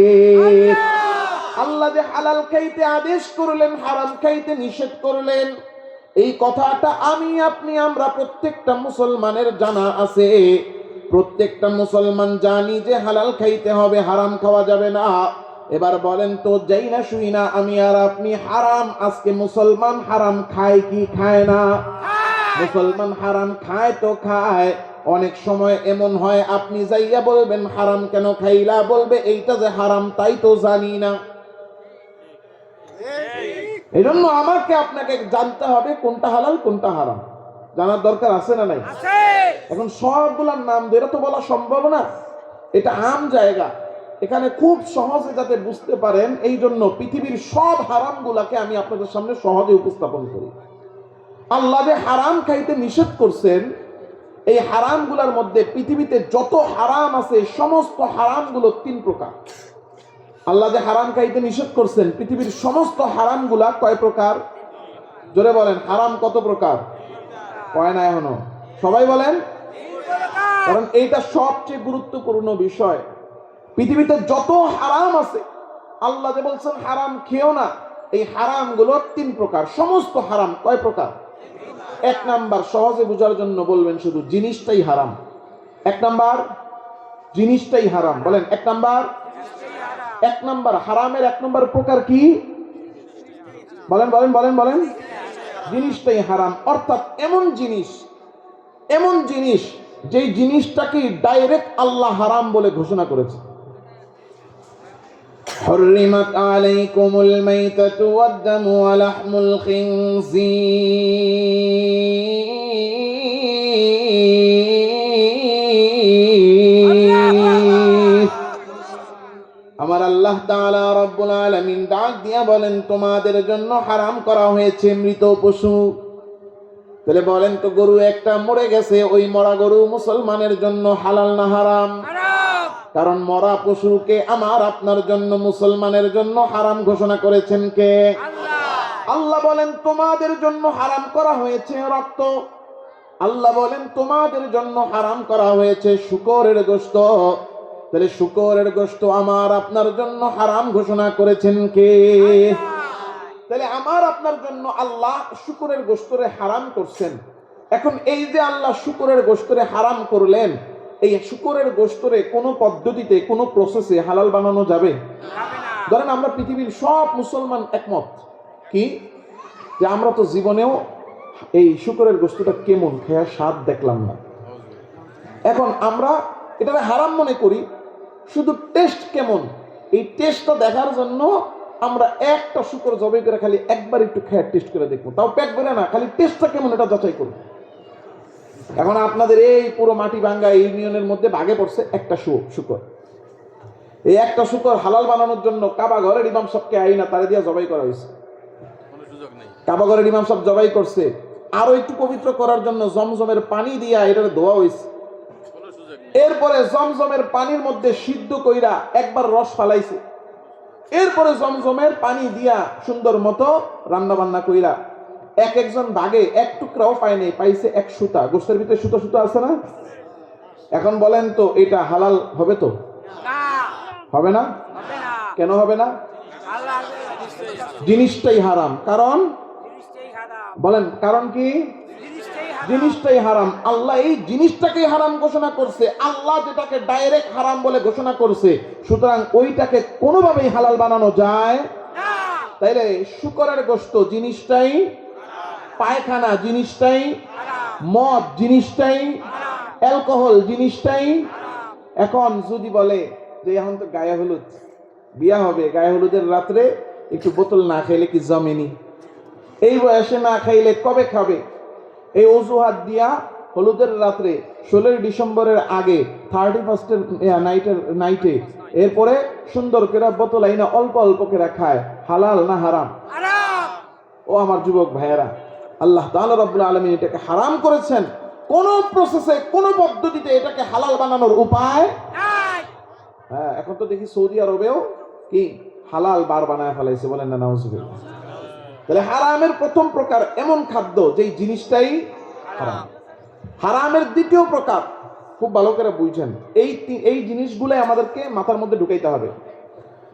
আল্লাহ যে হালাল খাইতে আদেশ করলেন, হারাম খাইতে নিষেধ করলেন, এই কথাটা আমি আপনি আমরা প্রত্যেকটা মুসলমানের জানা আছে। প্রত্যেকটা মুসলমান জানি যে হালাল খাইতে হবে, হারাম খাওয়া যাবে না। এবার বলেন তো, যাই না শুই না আমি আর আপনি হারাম, আজকে মুসলমান হারাম খায় কি খায় না? মুসলমান হারাম খায় তো খায়। অনেক সময় এমন হয় আপনি যাইয়া বলবেন হারাম কেন খাইলা, বলবে এইটা যে হারাম তাই তো জানি না। এই জন্য আমাকে আপনাকে জানতে হবে কোনটা হালাল কোনটা হারাম, জানার দরকার আছে না নাই? এখন সবগুলার নাম ধরে তো বলা সম্ভব না, এটা আম জায়গা, এখানে খুব সহজে যাতে বুঝতে পারেন এই জন্য পৃথিবীর সব হারাম গুলাকে আমি আপনাদের সামনে সহজে উপস্থাপন করি। আল্লাহ যে হারাম খাইতে নিষেধ করছেন, এই হারাম গুলার মধ্যে পৃথিবীতে যত হারাম আছে সমস্ত হারাম গুলো তিন প্রকার। আল্লাহ যে হারাম খাইতে নিষেধ করছেন পৃথিবীর সমস্ত হারাম গুলা কয় প্রকার? জোরে বলেন, হারাম কত প্রকার? কয় না এখনো? সবাই বলেন, কারণ এইটা সবচেয়ে গুরুত্বপূর্ণ বিষয়। পৃথিবীতে যত হারাম আছে আল্লাহ যে বলছেন হারাম খেও না, এই হারাম গুলো তিন প্রকার। সমস্ত হারাম কয় প্রকার? এক নাম্বার, সহজে বোঝার জন্য বলবেন শুধু জিনিসটাই হারাম। এক নাম্বার জিনিসটাই হারাম। বলেন এক নাম্বার। এক নাম্বার হারামের এক নাম্বার প্রকার কি? বলেন বলেন বলেন বলেন। জিনিসটাই হারাম, অর্থাৎ এমন জিনিস যেই জিনিসটাকে ডাইরেক্ট আল্লাহ হারাম বলে ঘোষণা করেছে। حرمت عليكم الميتة والدم ولحم الخنزير। আমার আল্লাহ তাআলা রব্বুল আলামিন ডাক দিয়া বলেন তোমাদের জন্য হারাম করা হয়েছে মৃত পশু। তাহলে বলেন তো, গরু একটা মরে গেছে, ওই মরা গরু মুসলমানের জন্য হালাল না হারাম? কারণ মরা পশুকে আমার আপনার জন্য মুসলমানের জন্য হারাম ঘোষণা করেছেন কে? আল্লাহ বলেন তোমাদের জন্য হারাম করা হয়েছে রক্ত। আল্লাহ বলেন তোমাদের জন্য হারাম করা হয়েছে শূকরের গোশত। তাহলে শূকরের গোশত আমার আপনার জন্য হারাম ঘোষণা করেছেন কে? তাহলে আমার আপনার জন্য আল্লাহ শূকরের গোশতরে হারাম করছেন। এখন এই যে আল্লাহ শূকরের গোশতরে হারাম করলেন, এই শূকরের গোশতরে কোনো পদ্ধতিতে কোনো প্রসেসে হালাল বানানো যাবে? ধরেন আমরা পৃথিবীর সব মুসলমান একমত কি যে আমরা তো জীবনেও এই শূকরের গোশতটা কেমন খেয়ার স্বাদ দেখলাম না। এখন আমরা এটা হারাম মনে করি, শুধু টেস্ট কেমন এই টেস্টটা দেখার জন্য আমরা একটা শূকর জবাই করে খালি একবার একটু খেয়ার টেস্ট করে দেখবো, তাও পেট ভরে না, খালি টেস্টটা কেমন এটা যাচাই করবো। এখন আপনাদের এই পুরো মাটিভাঙ্গা ইউনিয়নের মধ্যে ভাগে পড়ছে একটা শূকর। এই একটা শূকর হালাল বানানোর জন্য কাবা ঘরের ইমাম সাহেবকে আইনা তারে দিয়া জবাই করা হয়েছে। কাবা ঘরের ইমাম সাহেব জবাই করছে, আরো একটু পবিত্র করার জন্য জমজমের পানি দিয়া এটার ধোয়া হয়েছে। এরপরে জমজমের পানির মধ্যে সিদ্ধ কইরা একবার রস ফালাইছে, এরপরে জমজমের পানি দিয়া সুন্দর মতো রান্না বান্না কইরা একজন ভাগে এক টুকরাও পায় নাই, পাইছে এক সুতা, গোস্তের ভিতরে সুতো সুতো আছে না? এখন বলেন তো এটা হালাল হবে? তো হবে না। কেন হবে না? জিনিসটাই হারাম। কারণ বলেন কারণ কি? জিনিসটাই হারাম। আল্লাহ এই জিনিসটাকে হারাম ঘোষণা করছে, আল্লাহ যেটাকে ডাইরেক্ট হারাম বলে ঘোষণা করছে, সুতরাং ওইটাকে কোনোভাবেই হালাল বানানো যায় না। তাইলে শুকরের গোশত জিনিসটাই, পায়খানা জিনিসটাই, মদ জিনিসটাই, অ্যালকোহল জিনিসটাই। এখন যদি বলে যে এখন তো গায়ে হলুদ, বিয়া হবে, গায়ে হলুদের রাত্রে একটু বোতল না খাইলে কি জমেনি? এই বয়সে না খাইলে কবে খাবে? এই অজুহাত দিয়া হলুদের রাত্রে 16 ডিসেম্বরের আগে 31 নাইটে এরপরে সুন্দর করে বোতল আইনা অল্প অল্প করে খায়, হালাল না হারাম? ও আমার যুবক ভাইয়েরা, আল্লাহ তাআলা রাব্বুল আলামিন এটাকে হারাম করেছেন। কোন প্রসেসে, কোন পদ্ধতিতে এটাকে হালাল বানানোর উপায় নাই। হ্যাঁ, এখন তো দেখি সৌদি আরবেও কি হালাল বার বানায় ফেলাইছে, বলেন না নাউজুবিল্লাহ। তাহলে হারামের প্রথম প্রকার এমন খাদ্য যেই জিনিসটাই হারাম। হারামের দ্বিতীয় প্রকার খুব ভালো করে বুঝছেন, এই জিনিসগুলো আমাদেরকে মাথার মধ্যে ঢুকাইতে হবে।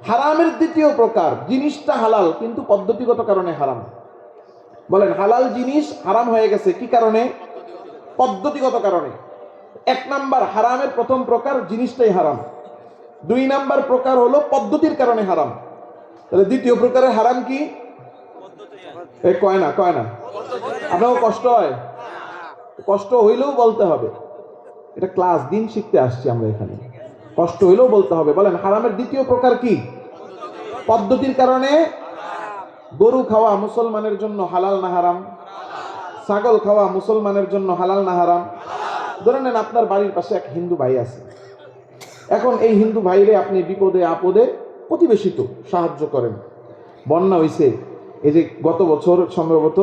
হারামের দ্বিতীয় প্রকার জিনিসটা হালাল কিন্তু পদ্ধতিগত কারণে হারাম। বলেন হালাল জিনিস হারাম হয়ে গেছে কি কারণে? পদ্ধতিগত কারণে। 1 নাম্বার হারামের প্রথম প্রকার জিনিসটাই হারাম, 2 নাম্বার প্রকার হলো পদ্ধতির কারণে হারাম। তাহলে দ্বিতীয় প্রকারের হারাম কি? কয় না আপনার কষ্ট হয়? কষ্ট হইলেও বলতে হবে, এটা ক্লাস দিন শিখতে আসছি আমরা এখানে, কষ্ট হইলেও বলতে হবে। বলেন হারামের দ্বিতীয় প্রকার কি? পদ্ধতির কারণে। গরু খাওয়া মুসলমানের জন্য হালাল না হারাম? ছাগল খাওয়া মুসলমানের জন্য হালাল না হারাম? ধরে নেন আপনার বাড়ির পাশে এক হিন্দু ভাই আছে, এখন এই হিন্দু ভাইরে আপনি বিপদে আপদে প্রতিবেশী তো সাহায্য করেন। বন্যা হইছে, এই যে গত বছর সম্ভবত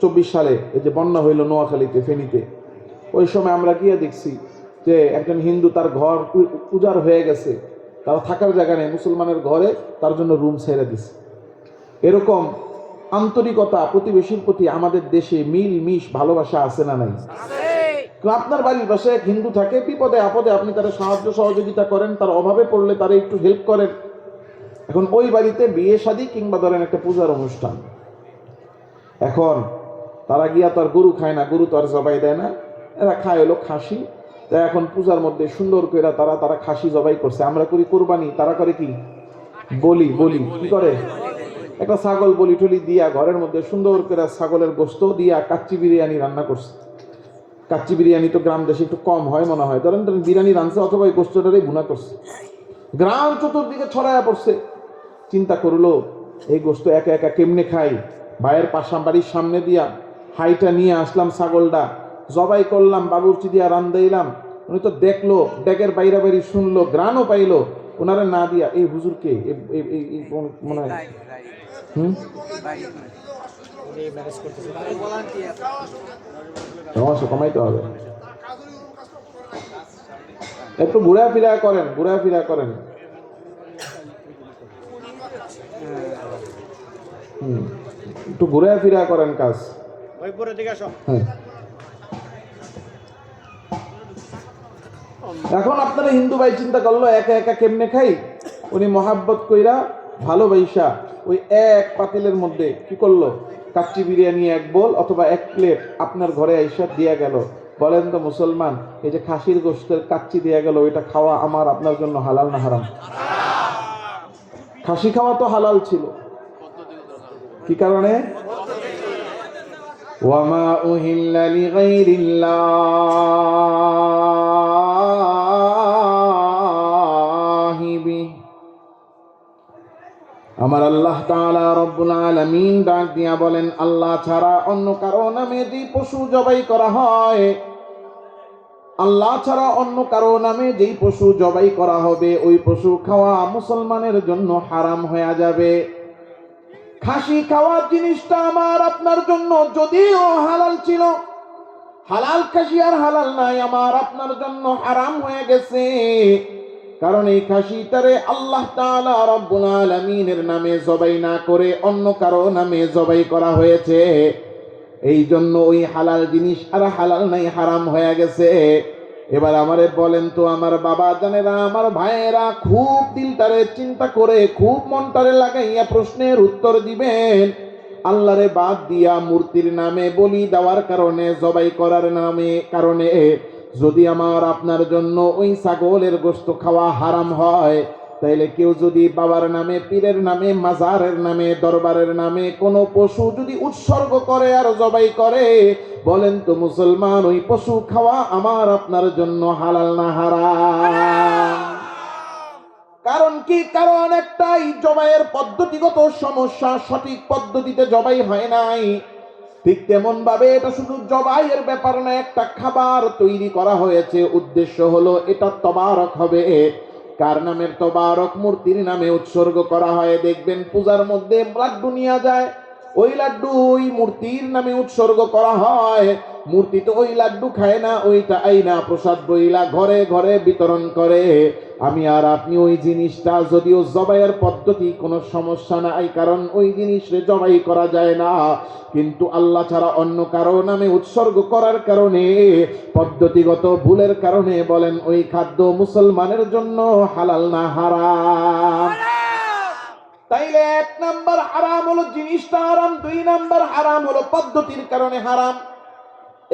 24 সালে এই যে বন্যা হইল নোয়াখালীতে, ফেনীতে, ওই সময় আমরা গিয়ে দেখছি যে একজন হিন্দু তার ঘর উজাড় হয়ে গেছে, তারা থাকার জায়গা নেই, মুসলমানের ঘরে তার জন্য রুম ছেড়ে দিছে। এরকম আন্তরিকতা প্রতিবেশীর প্রতি আমাদের দেশে মিল মিশ ভালোবাসা আছে না নাই? আপনার বাড়ির পাশে এক হিন্দু থাকে, বিপদে আপদে আপনি তারা সাহায্য সহযোগিতা করেন, তার অভাবে পড়লে তারা একটু হেল্প করেন। এখন ওই বাড়িতে বিয়ে শাদী কিংবা ধরেন একটা পূজার অনুষ্ঠান, এখন তারা গিয়া তো আর গরু খায় না, গরু তো আর জবাই দেয় না, এরা খায় হলো খাসি। তাই এখন পূজার মধ্যে সুন্দর করে তারা খাসি জবাই করছে। আমরা করি কোরবানি, তারা করে কি? বলি কি করে? একটা ছাগল বলি টলি দিয়া ঘরের মধ্যে সুন্দর করে ছাগলের গোস্ত দিয়া কাচ্চি বিরিয়ানি রান্না করছে। কাচ্চি বিরিয়ানি তো গ্রাম দেশে একটু কম হয় মনে হয়, ধরেন বিরিয়ানি রাঁধছে অথবা এই গোস্তটারই ভুনা করছে, গ্রাম চতুর্দিকে ছড়ায়া পড়ছে। চিন্তা করলো এই গোস্ত একা একা কেমনে খাই, ভাইয়ের বাড়ির সামনে দিয়া হাইটা নিয়ে আসলাম, ছাগলটা জবাই করলাম, বাবুর্চি দিয়া রান্দাইলাম। উনি তো দেখলো, ডেকের বাইরা বাইরি শুনলো, গ্রানও পাইলো, ওনারা না দিয়া এই হুজুরকে মনে হয় কমাইতে হবে, একটু ঘুরাফেরা করেন। একটু ঘুরাফেরা করেন কাজ। এখন আপনারা হিন্দু ভাই চিন্তা করলো একা একা কেমনে খাই, উনি মহাব্বত কইরা ভালোবাসা ওই এক পাতিলের মধ্যে কি করলো, কাচ্চি বিরিয়ানি 1 বোল অথবা 1 প্লেট আপনার ঘরে আইসা দিয়া গেল। বলেন তো মুসলমান, এই যে খাসির গোশতের কাচ্চি দিয়া গেল, এটা খাওয়া আমার আপনার জন্য হালাল না হারাম? খাসি খাওয়া তো হালাল ছিল, কি কারণে? ওয়ামা উহিল্লা লিগাইরিল্লাহি বিহি, আমার আল্লাহ তাআলা রব্বুল আলামিন ডাক দিয়া বলেন, আল্লাহ ছাড়া অন্য কারো নামে যে পশু জবাই করা হয়, আল্লাহ ছাড়া অন্য কারো নামে যেই পশু জবাই করা হবে, ওই পশু খাওয়া মুসলমানের জন্য হারাম হয়ে যাবে। খাসি খাওয়ার জিনিসটা আমার আপনার জন্য যদিও হালাল ছিল, হালাল খাসি আর হালাল নাই, আমার আপনার জন্য হারাম হয়ে গেছে। কারণ এই খাসিটারে আল্লাহ তাআলা রব্বুল আলামিনের নামে জবাই না করে অন্য কারো নামে জবাই করা হয়েছে। এই জন্য ওই হালাল জিনিস আর হালাল নাই, হারাম হয়ে গেছে। এবার আমারে বলেন তো আমার বাবা জানেরা, আমার ভাইয়েরা, খুব দিলটারে চিন্তা করে, খুব মনটারে লাগাইয়া প্রশ্নের উত্তর দিবেন। আল্লাহরে বাদ দিয়া মূর্তির নামে বলি দেওয়ার কারণে, জবাই করার নামে কারণে যদি আমার আপনার জন্য ওই ছাগলের গোশত খাওয়া হারাম হয়, তাইলে কেউ যদি বাবার নামে, পীরের নামে, মাজারের নামে, দরবারের নামে কোনো পশু যদি উৎসর্গ করে আর জবাই করে, বলেন তো মুসলমান, ওই পশু খাওয়া আমার আপনার জন্য হালাল না হারাম? কারণ কি? কারণ একটাই, জবাইয়ের পদ্ধতিগত সমস্যা, সঠিক পদ্ধতিতে জবাই হয় নাই। ঠিক তেমন ভাবে এটা শুধু জবাইয়ের ব্যাপার না, একটা খাবার তৈরি করা হয়েছে, উদ্দেশ্য হলো এটা তবারক হবে। কার নামের তবারক? মূর্তির নামে উৎসর্গ করা হয়। দেখবেন পূজার মধ্যে লাড্ডু নিয়ে যায়, ওই লাড্ডু ওই মূর্তির নামে উৎসর্গ করা হয়। মূর্তি তো ওই লাড্ডু খায় না, ওইটা আইনা প্রসাদ বইলা ঘরে ঘরে বিতরণ করে। আমি আর আপনি ওই জিনিসটা, যদিও জবাইয়ের পদ্ধতি কোনো সমস্যা নাই, কারণ ওই জিনিসে জবাই করা যায় না, কিন্তু আল্লাহ ছাড়া অন্য কারো নামে উৎসর্গ করার কারণে, পদ্ধতিগত ভুলের কারণে, বলেন ওই খাদ্য মুসলমানের জন্য হালাল না হারাম? তাইলে 1 নাম্বার হারাম হলো জিনিসটা হারাম, 2 নাম্বার হারাম হলো পদ্ধতির কারণে হারাম।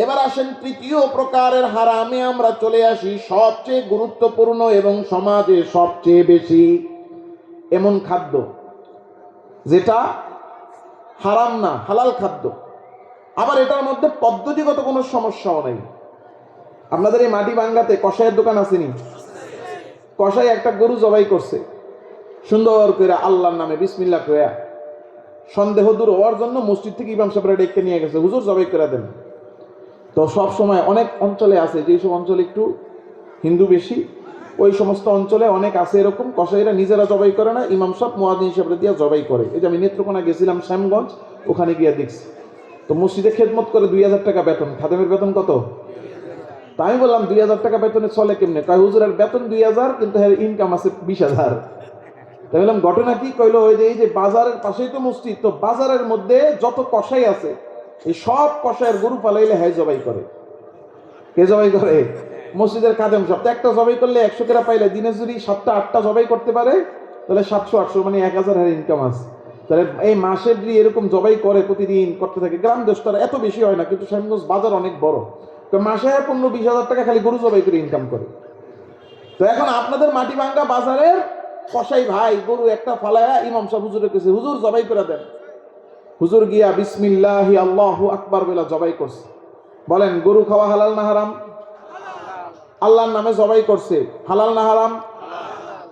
এবার আসেন তৃতীয় প্রকারের হারামে আমরা চলে আসি। সবচেয়ে গুরুত্বপূর্ণ এবং সমাজে সবচেয়ে বেশি এমন খাদ্য যেটা হারাম না, হালাল খাদ্য, আবার এটার মধ্যে পদ্ধতিগত কোনো সমস্যাও নেই। আপনাদের এই মাটি ভাঙ্গাতে কসাইয়ের দোকান আসেনি? কসাই একটা গরু জবাই করছে সুন্দর করে আল্লাহর নামে বিসমিল্লাহ করে, সন্দেহ দূর হওয়ার জন্য মসজিদ থেকে ইমাম সাহেবরা ডেকে নিয়ে গেছে, হুজুর জবাই করে দেন। তো সব সময় অনেক অঞ্চলে আছে, যেসব অঞ্চলে একটু হিন্দু বেশি, ওই সমস্ত অঞ্চলে অনেক আছে এরকম, কসাইরা নিজেরা জবাই করে না, ইমাম সাহেব মুয়াজ্জিন সাহেবরা দিয়ে জবাই করে। এই যে আমি নেত্রকোনা গেছিলাম, শ্যামগঞ্জ, ওখানে গিয়ে দেখছি। তো মসজিদে খেদমত করে 2000 টাকা বেতন, খাদেমের বেতন কত? তা আমি বললাম 2000 টাকা বেতনে চলে কেমনে? কয় হুজুরের বেতন 2000, কিন্তু ইনকাম আছে 20,000। তাই বললাম ঘটনা কি? কইলো ওই যে এই যে বাজারের পাশেই তো মসজিদ, তো বাজারের মধ্যে যত কসাই আছে এই সব কসাইয়ের গরু পালাইলে হ্যাঁ জবাই করে। কে জবাই করে? মসজিদের খাদেম সাহেব। তো একটা জবাই করলে 100 টাকা পাইলে দিনে যদি 7টা 8টা জবাই করতে পারে, তাহলে 700-800 মানে 1000 ইনকাম আছে। তাহলে এই মাসে যদি এরকম জবাই করে, প্রতিদিন করতে থাকে, গ্রাম দেশটার এত বেশি হয় না, কিন্তু শ্যামগঞ্জ বাজার অনেক বড়, তো মাসে 15-20 হাজার টাকা খালি গরু জবাই করে ইনকাম করে। তো এখন আপনাদের মাটি ভাঙ্গা বাজারের কসাই ভাই গরু একটা ফালায়া ইমাম সাহেব হুজুরের কাছে, হুজুর জবাই করে দেন। হুজুর গিয়া বিসমিল্লাহি আল্লাহু আকবার বলে জবাই করছে। বলেন গরু খাওয়া হালাল না হারাম? আল্লাহর নামে জবাই করছে, হালাল না হারাম?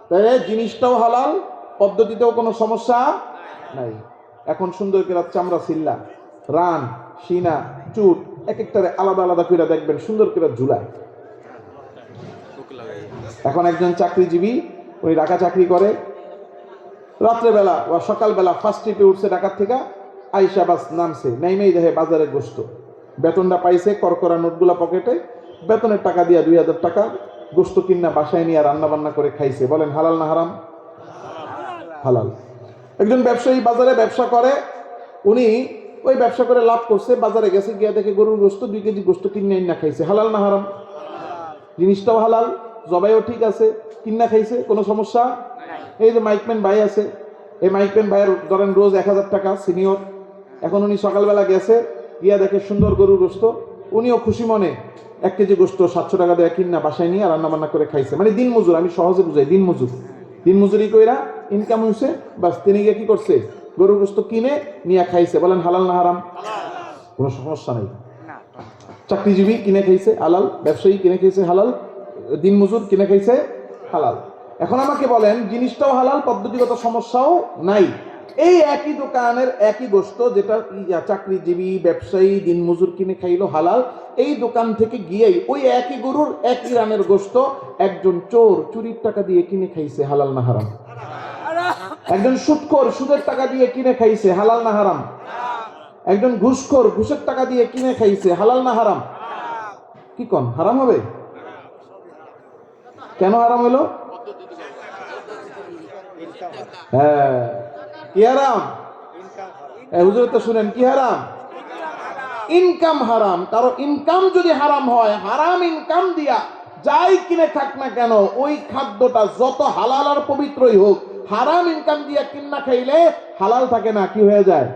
তাহলে জিনিসটাও হালাল, পদ্ধতিতেও কোনো সমস্যা নাই। এখন সুন্দর করে চামড়া ছিল্লা, রান, সিনা, চুট এক একটারে আলাদা আলাদা করে দেখবেন সুন্দর করে ঝুলায়। এখন একজন চাকরিজীবী, উনি ঢাকা চাকরি করে, রাত্রেবেলা বা সকালবেলা ফার্স্ট ট্রিপে উঠছে ঢাকার থেকে, আইসা বাস নামছে, নাইমেই দেখে বাজারে গোশত, বেতনটা পাইছে, করকরা নোটগুলা পকেটে, বেতনের টাকা দিয়া 2000 টাকা গোশত কিনা বাসায় নিয়ে রান্না বান্না করে খাইছে। বলেন হালাল না হারাম? হালাল। একজন ব্যবসায়ী বাজারে ব্যবসা করে, উনি ওই ব্যবসা করে লাভ করছে, বাজারে গেছে, গিয়া দেখে গরুর গোশত 2 কেজি গোশত কিনে না খাইছে। হালাল না হারাম? জিনিসটাও হালাল, জবাইও ঠিক আছে, কিনা খাইছে, কোনো সমস্যা। এই যে মাইকম্যান ভাই আছে, এই মাইকম্যান ভাইয়ের ধরেন রোজ 1000 টাকা সিনিয়র। এখন উনি সকালবেলা গেছে, গিয়া দেখে সুন্দর গরুর গোশত, উনিও খুশি মনে 1 কেজি গোশত 700 টাকা দিয়ে কিনা বাসায় নিয়ে রান্না বান্না করে খাইছে। মানে দিন মজুর, আমি সহজে বুঝাই, দিন মজুর, দিন মজুরি কইরা ইনকাম হয়েছে, বাস তিনি গিয়ে কি করছে, গরুর গোশত কিনে নিয়ে খাইছে। বলেন হালাল না হারাম? কোনো সমস্যা নেই। চাকরিজীবী কিনে খাইছে হালাল, ব্যবসায়ী কিনে খাইছে হালাল, দিন মজুর কিনে খাইছে হালাল। এখন আমাকে বলেন জিনিসটাও হালাল, পদ্ধতিগত সমস্যাও নাই। এই একই দোকানের একই গোশত, যেটা চাকরিজীবী ব্যবসায়ী দিন মজুর কিনে খাইলো হালাল, এই দোকান থেকে গিয়েই ওই একই গরুর একই রানের গোশত একজন চোর চুরির টাকা দিয়ে কিনে খাইছে। হালাল না হারাম? একজন সুদখোর সুদের টাকা দিয়ে কিনে খাইছে। হালাল না হারাম? একজন ঘুষখোর ঘুষের টাকা দিয়ে কিনে খাইছে। হালাল না হারাম? কি কোন হারাম হবে? কেন হারাম হলো? হ্যাঁ, কি হারাম? হুজুর তো শুনেন, কি হারাম? ইনকাম হারাম। কারো ইনকাম যদি হারাম হয়, হারাম ইনকাম দিয়া যাই কিনে থাক না কেন, ওই খাদ্যটা যত হালাল আর পবিত্রই হোক, হারাম ইনকাম দিয়া কিনা খাইলে হালাল থাকে না, কি হয়ে যায়?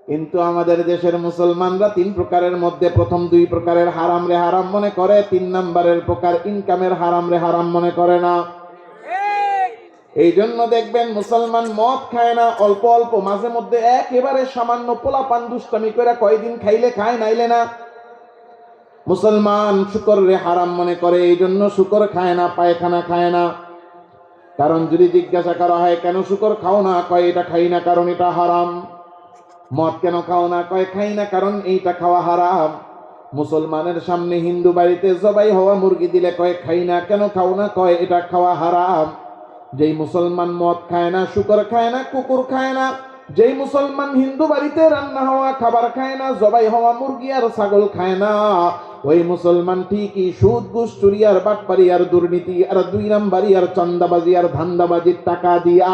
কিন্তু আমাদের দেশের মুসলমানরা 3 প্রকারের মধ্যে প্রথম 2 প্রকারের হারাম রে হারাম মনে করে, 3 নম্বরের প্রকার ইনকামের হারাম রে হারাম মনে করে না। এই জন্য দেখবেন মুসলমান মদ খায় না, অল্প অল্প মাঝে মধ্যে একেবারে সামান্য পোলাপান দুষ্টামি করে কয়দিন খাইলে খায়, নাইলে না। মুসলমান শুকর রে হারাম মনে করে, এই জন্য শুকর খায় না, পায়খানা খায় না। কারণ যদি জিজ্ঞাসা করা হয় কেন শুকর খাও না, কয় এটা খাই না কারণ এটা হারাম। মদ কেন খাও না, কয় খাই না কারণ এইটা খাওয়া হারাম। মুসলমানের সামনে হিন্দু বাড়িতে জবাই হওয়া মুরগি দিলে কয় খাই না, কেন খাও না, কয় এটা খাওয়া হারাম। যেই মুসলমান মদ খায় না, শুকর খায় না, কুকুর খায় না, যেই মুসলমান হিন্দু বাড়িতে রান্না হওয়া খাবার খায় না, জবাই হওয়া মুরগি আর ছাগল খায় না, ওই মুসলমান ঠিকই সুদ ঘুষ চুরি আর বাটপারি আর দুর্নীতি আর 2 নাম্বারি আর চাঁদাবাজি আর ধান্দাবাজির টাকা দিয়া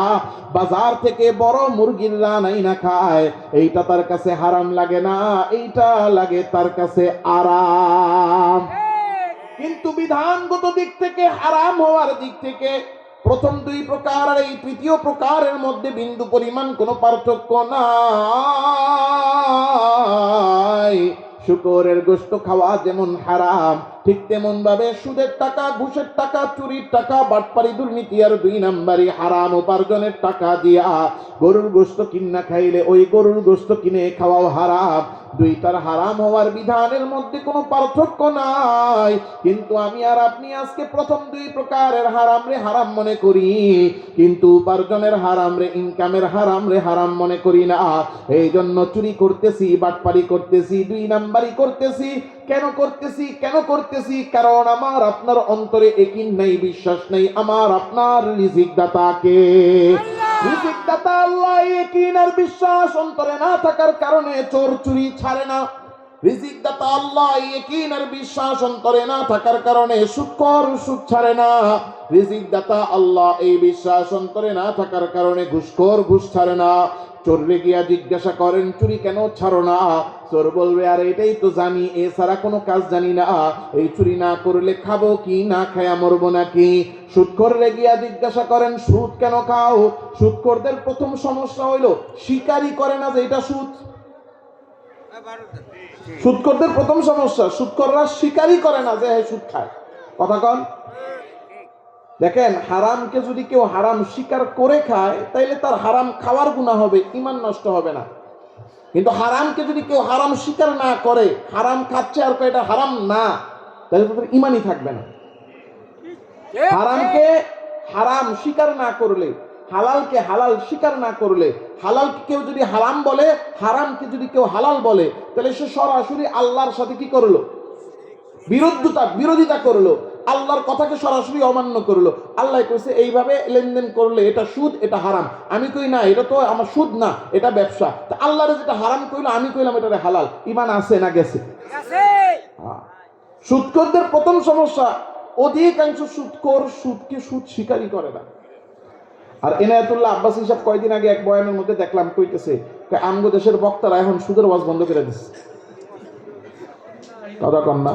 বাজার থেকে বড় মুরগির রানাই না খায়। এইটা তার কাছে হারাম লাগে না, এইটা লাগে তার কাছে আরাম। কিন্তু বিধানগত দিক থেকে, হারাম হওয়ার দিক থেকে প্রথম 2 প্রকার আর এই তৃতীয় প্রকারের মধ্যে বিন্দু পরিমাণ কোনো পার্থক্য নাই। শুকরের গোশত খাওয়া যেমন হারাম, ঠিক তেমন ভাবে সুদের টাকা, ঘুষের টাকা, চুরির টাকা, বাটপারি, দুর্নীতি আর 2 নাম্বারি হারাম উপার্জনের টাকা দিয়া গরুর গোশত কিনা খাইলে ওই গরুর গোশত কিনে খাওয়াও হারাম। 2টার হারাম হওয়ার বিধানের মধ্যে কোনো পার্থক্য নাই। কিন্তু আমি আর আপনি আজকে প্রথম 2 প্রকারের হারাম রে হারাম মনে করি, কিন্তু উপার্জনের হারাম রে, ইনকামের হারাম রে হারাম মনে করি না। এই জন্য চুরি করতেছি, বাটপারি করতেছি, 2 নাম্বারি করতেছি। কেন করতেছি? কেন করতেছি? কারণ আমার আপনার অন্তরে ইয়াকিন নাই, বিশ্বাস নেই আমার আপনার রিজিক দাতাকে। রিজিক দাতা আল্লাহ, ইয়াকিন আর বিশ্বাস অন্তরে না থাকার কারণে চোর চুরি ছাড়ে না। রিজিক দাতা আল্লাহ, ইয়াকিন আর বিশ্বাস অন্তরে না থাকার কারণে সুদখোর সুদ ছাড়ে না। রিজিক দাতা আল্লাহ, এই বিশ্বাস অন্তরে না থাকার কারণে ঘুষখোর ঘুষ ছাড়ে না। চোররে গিয়া জিজ্ঞাসা করেন চুরি কেন ছাড়ো না, চোর বলবে আর এটাই তো জানি, এছাড়া কোনো কাজ জানি না। এই চুরি না করলে খাবো কি, না খায়া মরবো নাকি? সুদখোররে গিয়া জিজ্ঞাসা করেন সুদ কেন খাও, সুদখোরদের প্রথম সমস্যা হইল স্বীকারই করে না যে এটা সুদ। সুদখোরদের প্রথম সমস্যা, সুদখোররা স্বীকারই করে না যে সুদ খায়। কথা কন। দেখেন, হারামকে যদি কেউ হারাম স্বীকার করে খায় তাইলে তার হারাম খাওয়ার গুনাহ হবে, ঈমান নষ্ট হবে না। কিন্তু হারামকে যদি কেউ হারাম স্বীকার না করে, হারাম খাচ্ছে আর এটা হারাম না, তাহলে তাদের ঈমানই থাকবে না। হারামকে হারাম স্বীকার না করলে, হালালকে হালাল স্বীকার না করলে, হালালকে কেউ যদি হারাম বলে, হারামকে যদি কেউ হালাল বলে, তাহলে সে সরাসরি আল্লাহর সাথে কি করলো? বিরোধিতা করলো, আল্লাহর কথাকে সরাসরি অমান্য করলো। আল্লাহ কইছে এইভাবে লেনদেন করলে এটা সুদ, এটা হারাম। আমি কই না, এটা তো আমার সুদ না, এটা ব্যবসা। তা আল্লাহরে যেটা হারাম কইলো আমি কইলাম এটা হালাল। ঈমান আছে না গেছে? সুদখোরদের প্রথম সমস্যা, অধিকাংশ সুদখোর সুদকে সুদ স্বীকারই করে না। আর এনায়েতুল্লাহ আব্বাসী সাহেব কয়েকদিন আগে এক বয়ানের মধ্যে দেখলাম কইতেছে আমগো দেশের বক্তারা এখন সুদের ওয়াজ বন্ধ করে দিচ্ছে। কথা কন না?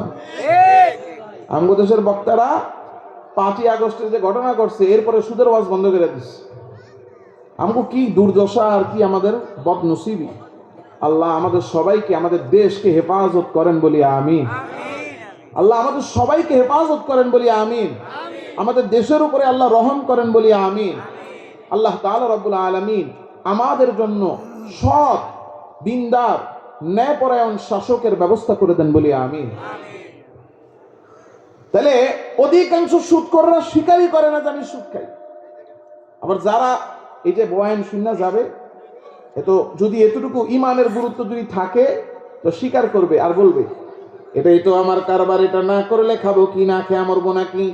আমগো দেশের বক্তারা 5ই আগস্টের যে ঘটনা ঘটছে এরপরে সুদের ওয়াজ বন্ধ করে দিচ্ছে। আমগো কি দুর্দশা আর কি আমাদের বদনসিবি। আল্লাহ আমাদের সবাইকে, আমাদের দেশকে হেফাজত করেন বলি আমিন। আল্লাহ আমাদের সবাইকে হেফাজত করেন বলি আমিন। আমাদের দেশের উপরে আল্লাহ রহম করেন বলি আমিন। আল্লাহ তাআলা রব্বুল আলামিন আমাদের জন্য সৎ, দিনদার, ন্যায়পরায়ণ শাসকের ব্যবস্থা করে দেন বলি আমিন। তাহলে অধিকাংশ সুদখোররা স্বীকারই করে না যে আমি সুদ খাই। আবার যারা এই যে বয়ান শুনে যাবে, এতো যদি এতটুকু ইমানের গুরুত্ব যদি থাকে তো স্বীকার করবে আর বলবে এটাই তো আমার কারবার, এটা না করলে খাবো কি, না খেয়ে মরবো নাকি।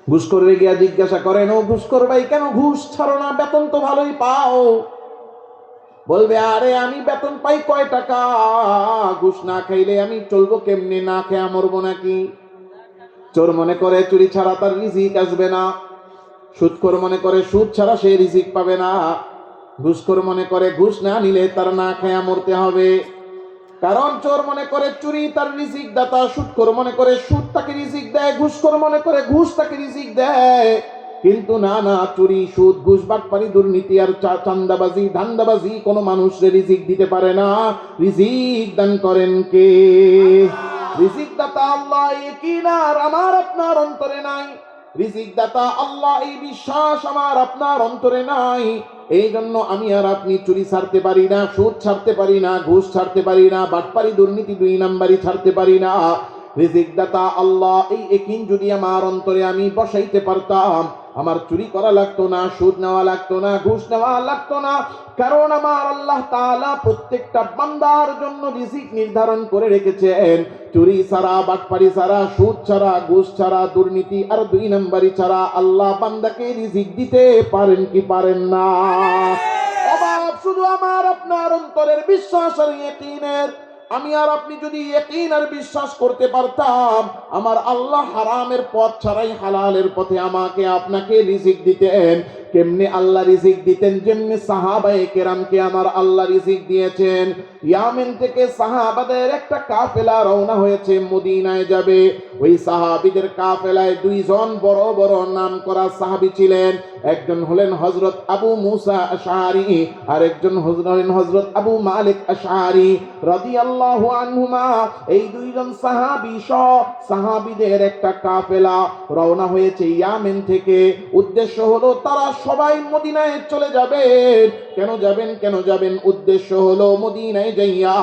ঘুষখোররে গিয়া জিজ্ঞাসা করেন ও ঘুষখোর ভাই কেন ঘুষ ছাড়ো না, বেতন তো ভালোই পাও। বলবে আরে আমি বেতন পাই কয় টাকা, ঘুষ না খাইলে আমি চলবো কেমনে, না খেয়ে মরবো নাকি? চোর মনে করে চুরি ছাড়া তার রিজিক আসবে না, সুদখোর মনে করে সুদ ছাড়া সে রিজিক পাবে না, ঘুষখোর মনে করে ঘুষ না নিলে তার না খেয়ে মরতে হবে। কারণ চোর মনে করে চুরি তার রিজিক দাতা, সুদখোর মনে করে সুদ তাকে রিজিক দেয়, ঘুষখোর মনে করে ঘুষ তাকে রিজিক দেয়। কিন্তু না না, চুরি সুদ ঘুষ বাটপারি দুর্নীতি আর চাঁদাবাজি ধান্দাবাজি কোনো মানুষের রিজিক দিতে পারে না। রিজিক দান করেন কে? রিজিক দাতা আল্লাহ, ইয়াকিন আর আমার আপনার অন্তরে নাই। রিজিক দাতা আল্লাহ, এই বিশ্বাস আমার আপনার অন্তরে নাই। এই জন্য আমি আর আপনি চুরি ছাড়তে পারি না, সুদ ছাড়তে পারি না, ঘুষ ছাড়তে পারি না, বাটপারি দুর্নীতি দুই নাম্বারি ছাড়তে পারি না। রিজিক দাতা আল্লাহ, এই ইয়াকিন যদি আমার অন্তরে আমি বসাইতে পারতাম, আমার চুরি করা লাগতো না, সুদ নেওয়া লাগতো না, ঘুষ নেওয়া লাগতো না। কারণ আমার আল্লাহ তাআলা প্রত্যেকটা বান্দার জন্য রিজিক নির্ধারণ করে রেখেছেন। চুরি ছাড়া, বাটপারি ছাড়া, সুদ ছাড়া, ঘুষ ছাড়া, দুর্নীতি আর দুই নাম্বারি ছাড়া আল্লাহ বান্দাকে রিজিক দিতে পারেন কি পারেন না? অভাব শুধু আমার আপনার অন্তরের বিশ্বাস আর ইয়াকিনের। আমি আর আপনি যদি ইয়াকিন আর বিশ্বাস করতে পারতাম, আমার আল্লাহ হারামের পথ ছাড়াই হালালের পথে আমাকে আপনাকে রিজিক দিতেন। কেমনে আল্লাহ রিজিক দিতেন? যেমনি সাহাবায়ে কেরামকে আমার আল্লাহ রিজিক দিয়েছেন। ইয়ামেন থেকে সাহাবাদের একটা কাফেলা রওনা হয়েছে, মদিনায় যাবে। ওই সাহাবীদের কাফেলায় দুইজন বড় বড় নামকরা সাহাবী ছিলেন। একজন হলেন হযরত আবু মুসা আশআরী, আর একজন হলেন হযরত আবু মালিক আশআরী রাদিয়াল্লাহু আনহুমা। এই দুইজন সাহাবী সহ সাহাবীদের একটা কাফেলা রওনা হয়েছে ইয়ামেন থেকে। উদ্দেশ্য হলো তারা সবাই মদিনায় চলে যাবেন। কেন যাবেন? কেন যাবেন? উদ্দেশ্য হলো মদিনায় যাইয়া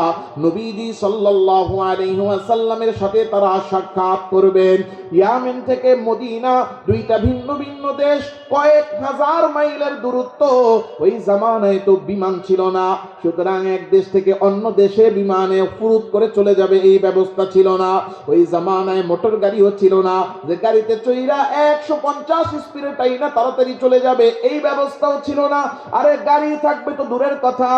নবীজি সাল্লাল্লাহু আলাইহি ওয়াসাল্লামের সাথে তারা সাক্ষাৎ করবেন। ইয়ামেন থেকে মদিনা দুইটা ভিন্ন ভিন্ন দেশ, কয়েক হাজার মাইলের দূরত্ব। ওই জামানায় তো বিমান ছিল না, সুতরাং এক দেশ থেকে অন্য দেশে বিমানে ফুরুত করে চলে যাবে এই ব্যবস্থা ছিল না। ওই জামানায় মোটর গাড়িও ছিল না যে গাড়িতে চইরা 150 স্পিডে টাইনা তাড়াতাড়ি চলে যাবে, এই ব্যবস্থাও ছিল না। আরে গাড়ি থাকবে তো দূরের কথা,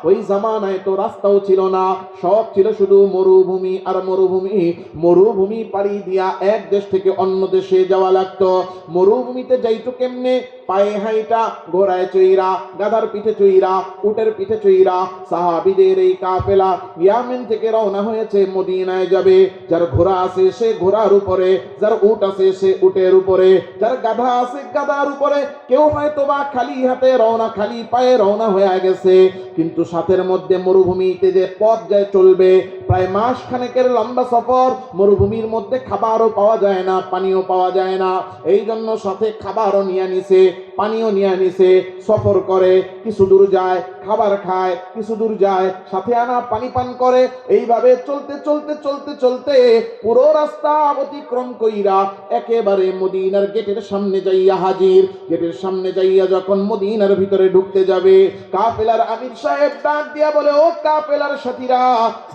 ওই জামানায় তো রাস্তাও ছিল না, সব ছিল শুধু মরুভূমি আর মরুভূমি। মরুভূমি পাড়ি দিয়া এক দেশ থেকে অন্য দেশে যাওয়া লাগতো। মরুভূমিতে যাইতো কেমনে? পায়ে হাইটা, ঘোড়ায় চইরা, গাধার পিঠে চইরা, উটের পিঠে চইরা সাহাবীদের এই কাফেলা ইয়ামেন থেকে রওনা হয়েছে, মদিনায় যাবে। যার ঘোড়া আছে সে ঘোড়ার উপরে, যার উট আছে সে উটের উপরে, যার গাধা আছে গাধার উপরে। কেউ হয়তো বা খালি হাতে রওনা, খালি পায়ে রওনা হয়ে গেছে। কিন্তু সাথের মধ্যে মরুভূমিতে যে পথ যায় চলবে, প্রায় মাস খানেকের লম্বা সফর। মরুভূমির মধ্যে খাবারও পাওয়া যায় না, পানিও পাওয়া যায় না। এই জন্য সাথে খাবারও নিয়ে নিছে, পানিও নিয়ে নিছে। সফর করে, কিছু দূর যায়, খাবার খায়, কিছু দূর যায়, সাথে আনা পানি পান করে। এইভাবে চলতে চলতে চলতে চলতে পুরো রাস্তা অতিক্রম কইরা একেবারে মদিনার গেটের সামনে যাইয়া হাজির। গেটের সামনে যাইয়া যখন মদিনার ভিতরে ঢুকতে যাবে, কাফেলার আমির সাহেব ডাক দিয়া বলে, ও কাফেলার সাথীরা,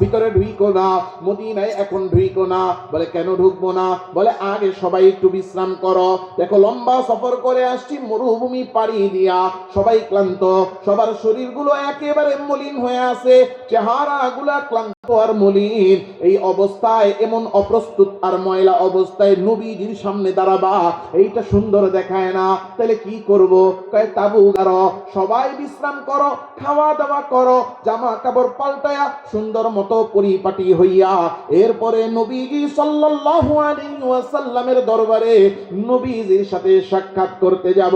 ভিতরে ঢুইকো না, মদিনায় এখন ঢুইকো না। বলে কেন ঢুকবো না? বলে আগে সবাই একটু বিশ্রাম করো। দেখো লম্বা সফর করে আসছি, মরুভূমি পাড়ি দিয়া সবাই ক্লান্ত, সবার শরীরগুলো একেবারে মলিন হয়ে আছে, চেহারা গুলা ক্লান্ত আর মলিন। এই অবস্থায়, এমন অপ্রস্তুত আর ময়লা অবস্থায় নবীজির সামনে দাঁড়াবা, এইটা সুন্দর দেখায় না। তাহলে কি করব? কয় তাবু গাড়ো, সবাই বিশ্রাম করো, খাওয়া দাওয়া করো, জামা কাপড় পাল্টায়া সুন্দর মতো পরিপাটি হইয়া এরপরে নবীজি সাল্লাল্লাহু আলাইহি ওয়াসাল্লামের দরবারে নবীজির সাথে সাক্ষাৎ করতে যাব।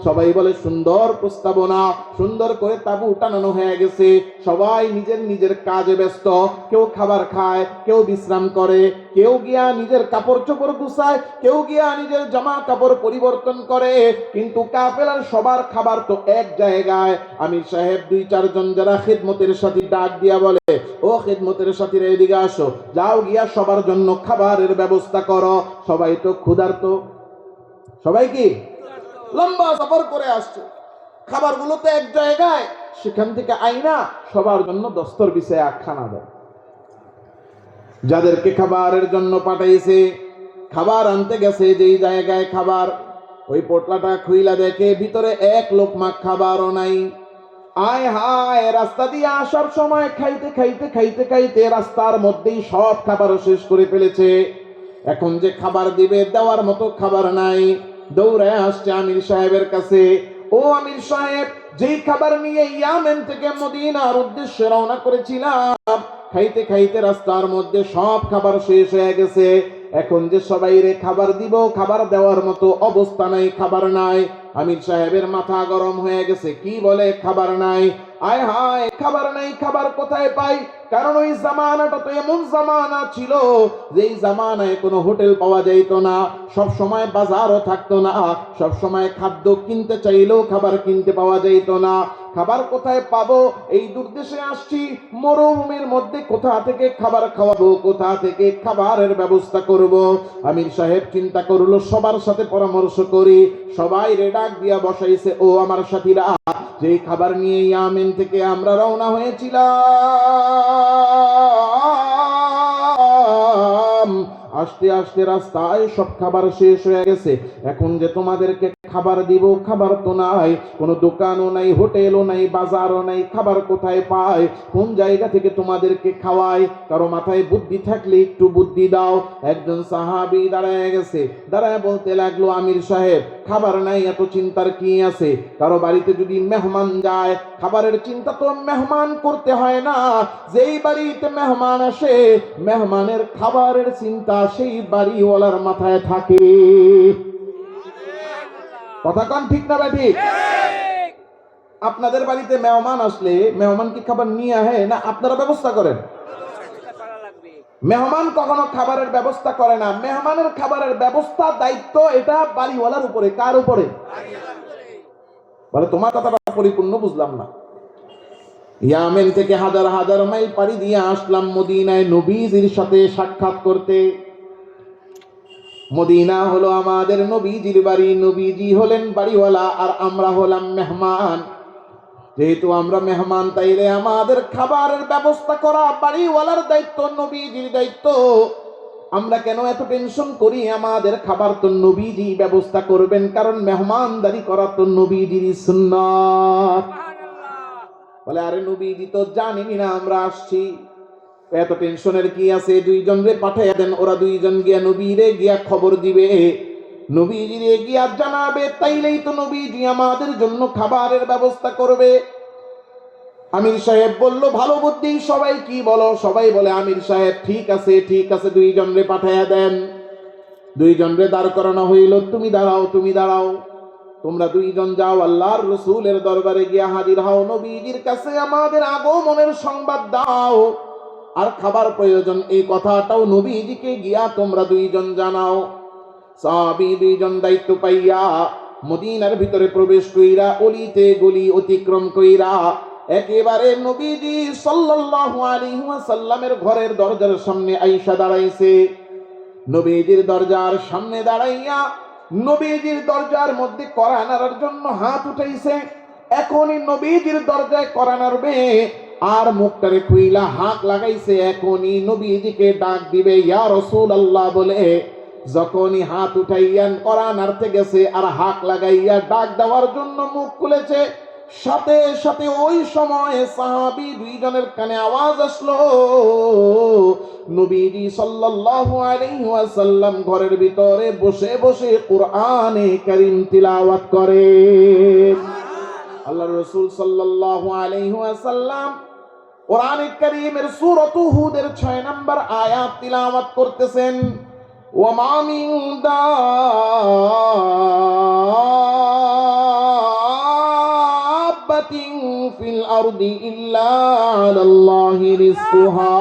সবাই বলে সুন্দর প্রস্তাবনা। সুন্দর করে তাবু টানানো হয়ে গেছে, সবাই নিজের নিজের কাজে ব্যস্ত। কেউ খাবার খায়, কেউ বিশ্রাম করে, কেউ গিয়া নিজের কাপড় চোপড় গুছায়, কেউ গিয়া নিজের জামা কাপড় পরিবর্তন করে। কিন্তু কাফেলার সবার খাবার তো এক জায়গায়। আমির সাহেব দুই চারজন যারা খিদমতের সাথী ডাক দিয়া বলে, ও খিদমতের সাথীরা এদিকে আসো, যাও গিয়া সবার জন্য খাবারের ব্যবস্থা করো। সবাই তো ক্ষুধার্ত, সবাই কি লম্বা সফর করে আসছে, খাবারগুলো তো এক জায়গায়, সেখান থেকে আইনা সবার জন্য দস্তর বিছায়া খানা দেয়। যাদেরকে খাবারের জন্য পাঠাইছে, খাবার আনতে গেছে যেই জায়গায় খাবার, ওই পোটলাটা খুইলা দেখে ভিতরে এক লোকমা খাবারও নাই। আয় হায়, রাস্তা দিয়ে আসার সময় খাইতে খাইতে খাইতে খাইতে রাস্তার মধ্যেই সব খাবার শেষ করে ফেলেছে। এখন যে খাবার দিবে, দেওয়ার মতো খাবার নাই। দৌড়ায় আসছে আমির সাহেবের কাছে। ও আমির সাহেব, যেই খাবার নিয়ে ইয়ামেন থেকে মদিনার উদ্দেশ্যে রওনা করেছিলাম, খাইতে খাইতে রাস্তার মধ্যে সব খাবার শেষ হয়ে গেছে। এখন যে সবাই রে খাবার দিব, খাবার দেওয়ার মতো অবস্থা নাই, খাবার নাই। আমির সাহেবের মাথা গরম হয়ে গেছে। কি বলে খাবার নাই? আয় হায়, খাবার নাই, খাবার কোথায় পাই? কারণ ওই জামানাটা তো এমন জামানা ছিল, যেই জামানায় কোনো হোটেল পাওয়া যাইত না, সব সময় বাজারও থাকতো না, সব সময় খাদ্য কিনতে চাইলেও খাবার কিনতে পাওয়া যাইত না। খাবার কোথায় পাবো? এই দূরদেশে আসছি, মরুভূমির মধ্যে কোথা থেকে খাবার খাওয়াবো, কোথা থেকে খাবারের ব্যবস্থা করব? আমির সাহেব চিন্তা করলো, সবার সাথে পরামর্শ করি। সবাই রে ডাক দিয়া বসাইছে, ও আমার সাথীরা, যেই খাবার নিয়ে ইয়ামেন থেকে আমরা রওনা হয়েছিলাম, আস্তে আস্তে রাস্তায় সব খাবার শেষ হয়ে গেছে। এখন যে তোমাদেরকে খাবার দিব, খাবার তো নাই, কোনো দোকানও নাই, হোটেলও নাই, বাজারও নাই, খাবার কোথায় পায়? কোন জায়গা থেকে তোমাদেরকে খাওয়াই? কারো মাথায় বুদ্ধি থাকলে একটু বুদ্ধি দাও। একজন সাহাবী দাঁড়ায় গেছে, দাঁড়ায় বলতে লাগলো, আমির সাহেব, খাবার নাই, এত চিন্তার কি আছে? কারো বাড়িতে যদি মেহমান যায়, খাবারের চিন্তা তো মেহমান করতে হয় না। যেই বাড়িতে মেহমান আসে, মেহমানের খাবারের চিন্তা সেই বাড়িওয়ালার মাথায় থাকে। কথা কন ঠিক না ঠিক? আপনাদের বাড়িতে মেহমান আসলে মেহমান কি খাবার নিয়ে আহে, না আপনারা ব্যবস্থা করেন? মেহমান কখনো খাবারের ব্যবস্থা করে না। মেহমানের খাবারের ব্যবস্থা, দায়িত্ব এটা বাড়িওয়ালার উপরে। কার উপরে? বলে, তোমার কথাটা পরিপূর্ণ বুঝলাম না। ইয়ামেন থেকে হাজার হাজার মাইল পাড়ি দিয়ে আসলাম মদিনায় নবীজির সাথে সাক্ষাৎ করতে। মদিনা হলো আমাদের নবীজির বাড়ি, নবীজি হলেন বাড়িওয়ালা, আর আমরা হলাম মেহমান। যেহেতু আমরা মেহমান, তাইলে আমাদের খাবারের ব্যবস্থা করা বাড়িওয়ালার দায়িত্ব, নবীজির দায়িত্ব। আমরা কেন এত টেনশন করি? আমাদের খাবার তো নবীজি ব্যবস্থা করবেন, কারণ মেহমানদারি করা তো নবীজির সুন্নাত। বলে, আরে নবীজি তো জানেনি না আমরা আসছি, এত টেনশনের কি আছে? দুইজন রে পাঠাইয়া দেন, ওরা দুইজন গিয়া নবীরে গিয়া খবর দিবে, নবীজিরে গিয়া জানাবে, তাইলেই তো নবীজি আমাদের জন্য খাবারের ব্যবস্থা করবে। আমির সাহেব বলল, ভালো বুদ্ধি, সবাই কি বলো? সবাই বলে, আমির সাহেব ঠিক আছে, ঠিক আছে, দুইজন রে পাঠাইয়া দেন। দুইজন রে দাঁড় করানো হইল, তুমি দাঁড়াও, তুমি দাঁড়াও, তোমরা দুইজন যাও, আল্লাহর রাসূলের দরবারে গিয়া হাজির হও, নবীজির কাছে আমাদের আগমনের সংবাদ দাও, আর খাবার প্রয়োজন এই কথাটাও নবীজিকে গিয়া তোমরা দুইজন জানাও। সাহাবী দুইজন দায়িত্ব পাইয়া মদিনার ভিতরে প্রবেশ কইরা, অলিতে গলি অতিক্রম কইরা একেবারে নবীজি সাল্লাল্লাহু আলাইহি ওয়াসাল্লামের ঘরের দরজার সামনে আয়েশা দাঁড়াইছে। নবীজির দরজার সামনে দাঁড়াইয়া নবীজির দরজার মধ্যে কড়া নাড়ার জন্য হাত উঠাইছে। এখনই নবীজির দরজায় কড়া নাড়বে, আর মুখটারে খুইলা হাত লাগাইছে, এখনই নবীজিকে ডাক দিবে ইয়া রাসূলুল্লাহ বলে। যখনই হাত উঠাইয়া কড়া নাড়তে গেছে আর হাত লাগাইয়া ডাক দেওয়ার জন্য মুখ খুলেছে, সাথে সাথে ওই সময় সাহাবী দুইজনের কানে আওয়াজ আসলো, নবীজি সাল্লাল্লাহু আলাইহি ওয়াসাল্লাম ঘরের ভিতরে বসে বসে কুরআনে কারীম তিলাওয়াত করে। আল্লাহর রাসূল সাল্লাল্লাহু আলাইহি ওয়াসাল্লাম কুরআনে কারীমের সূরা হুদের 6 নম্বর আয়াত তিলাওয়াত করতেছেন। ওয়ামা মিন দাব্বাতিন ফিল আরদি ইল্লা আলাল্লাহি রিজকুহা।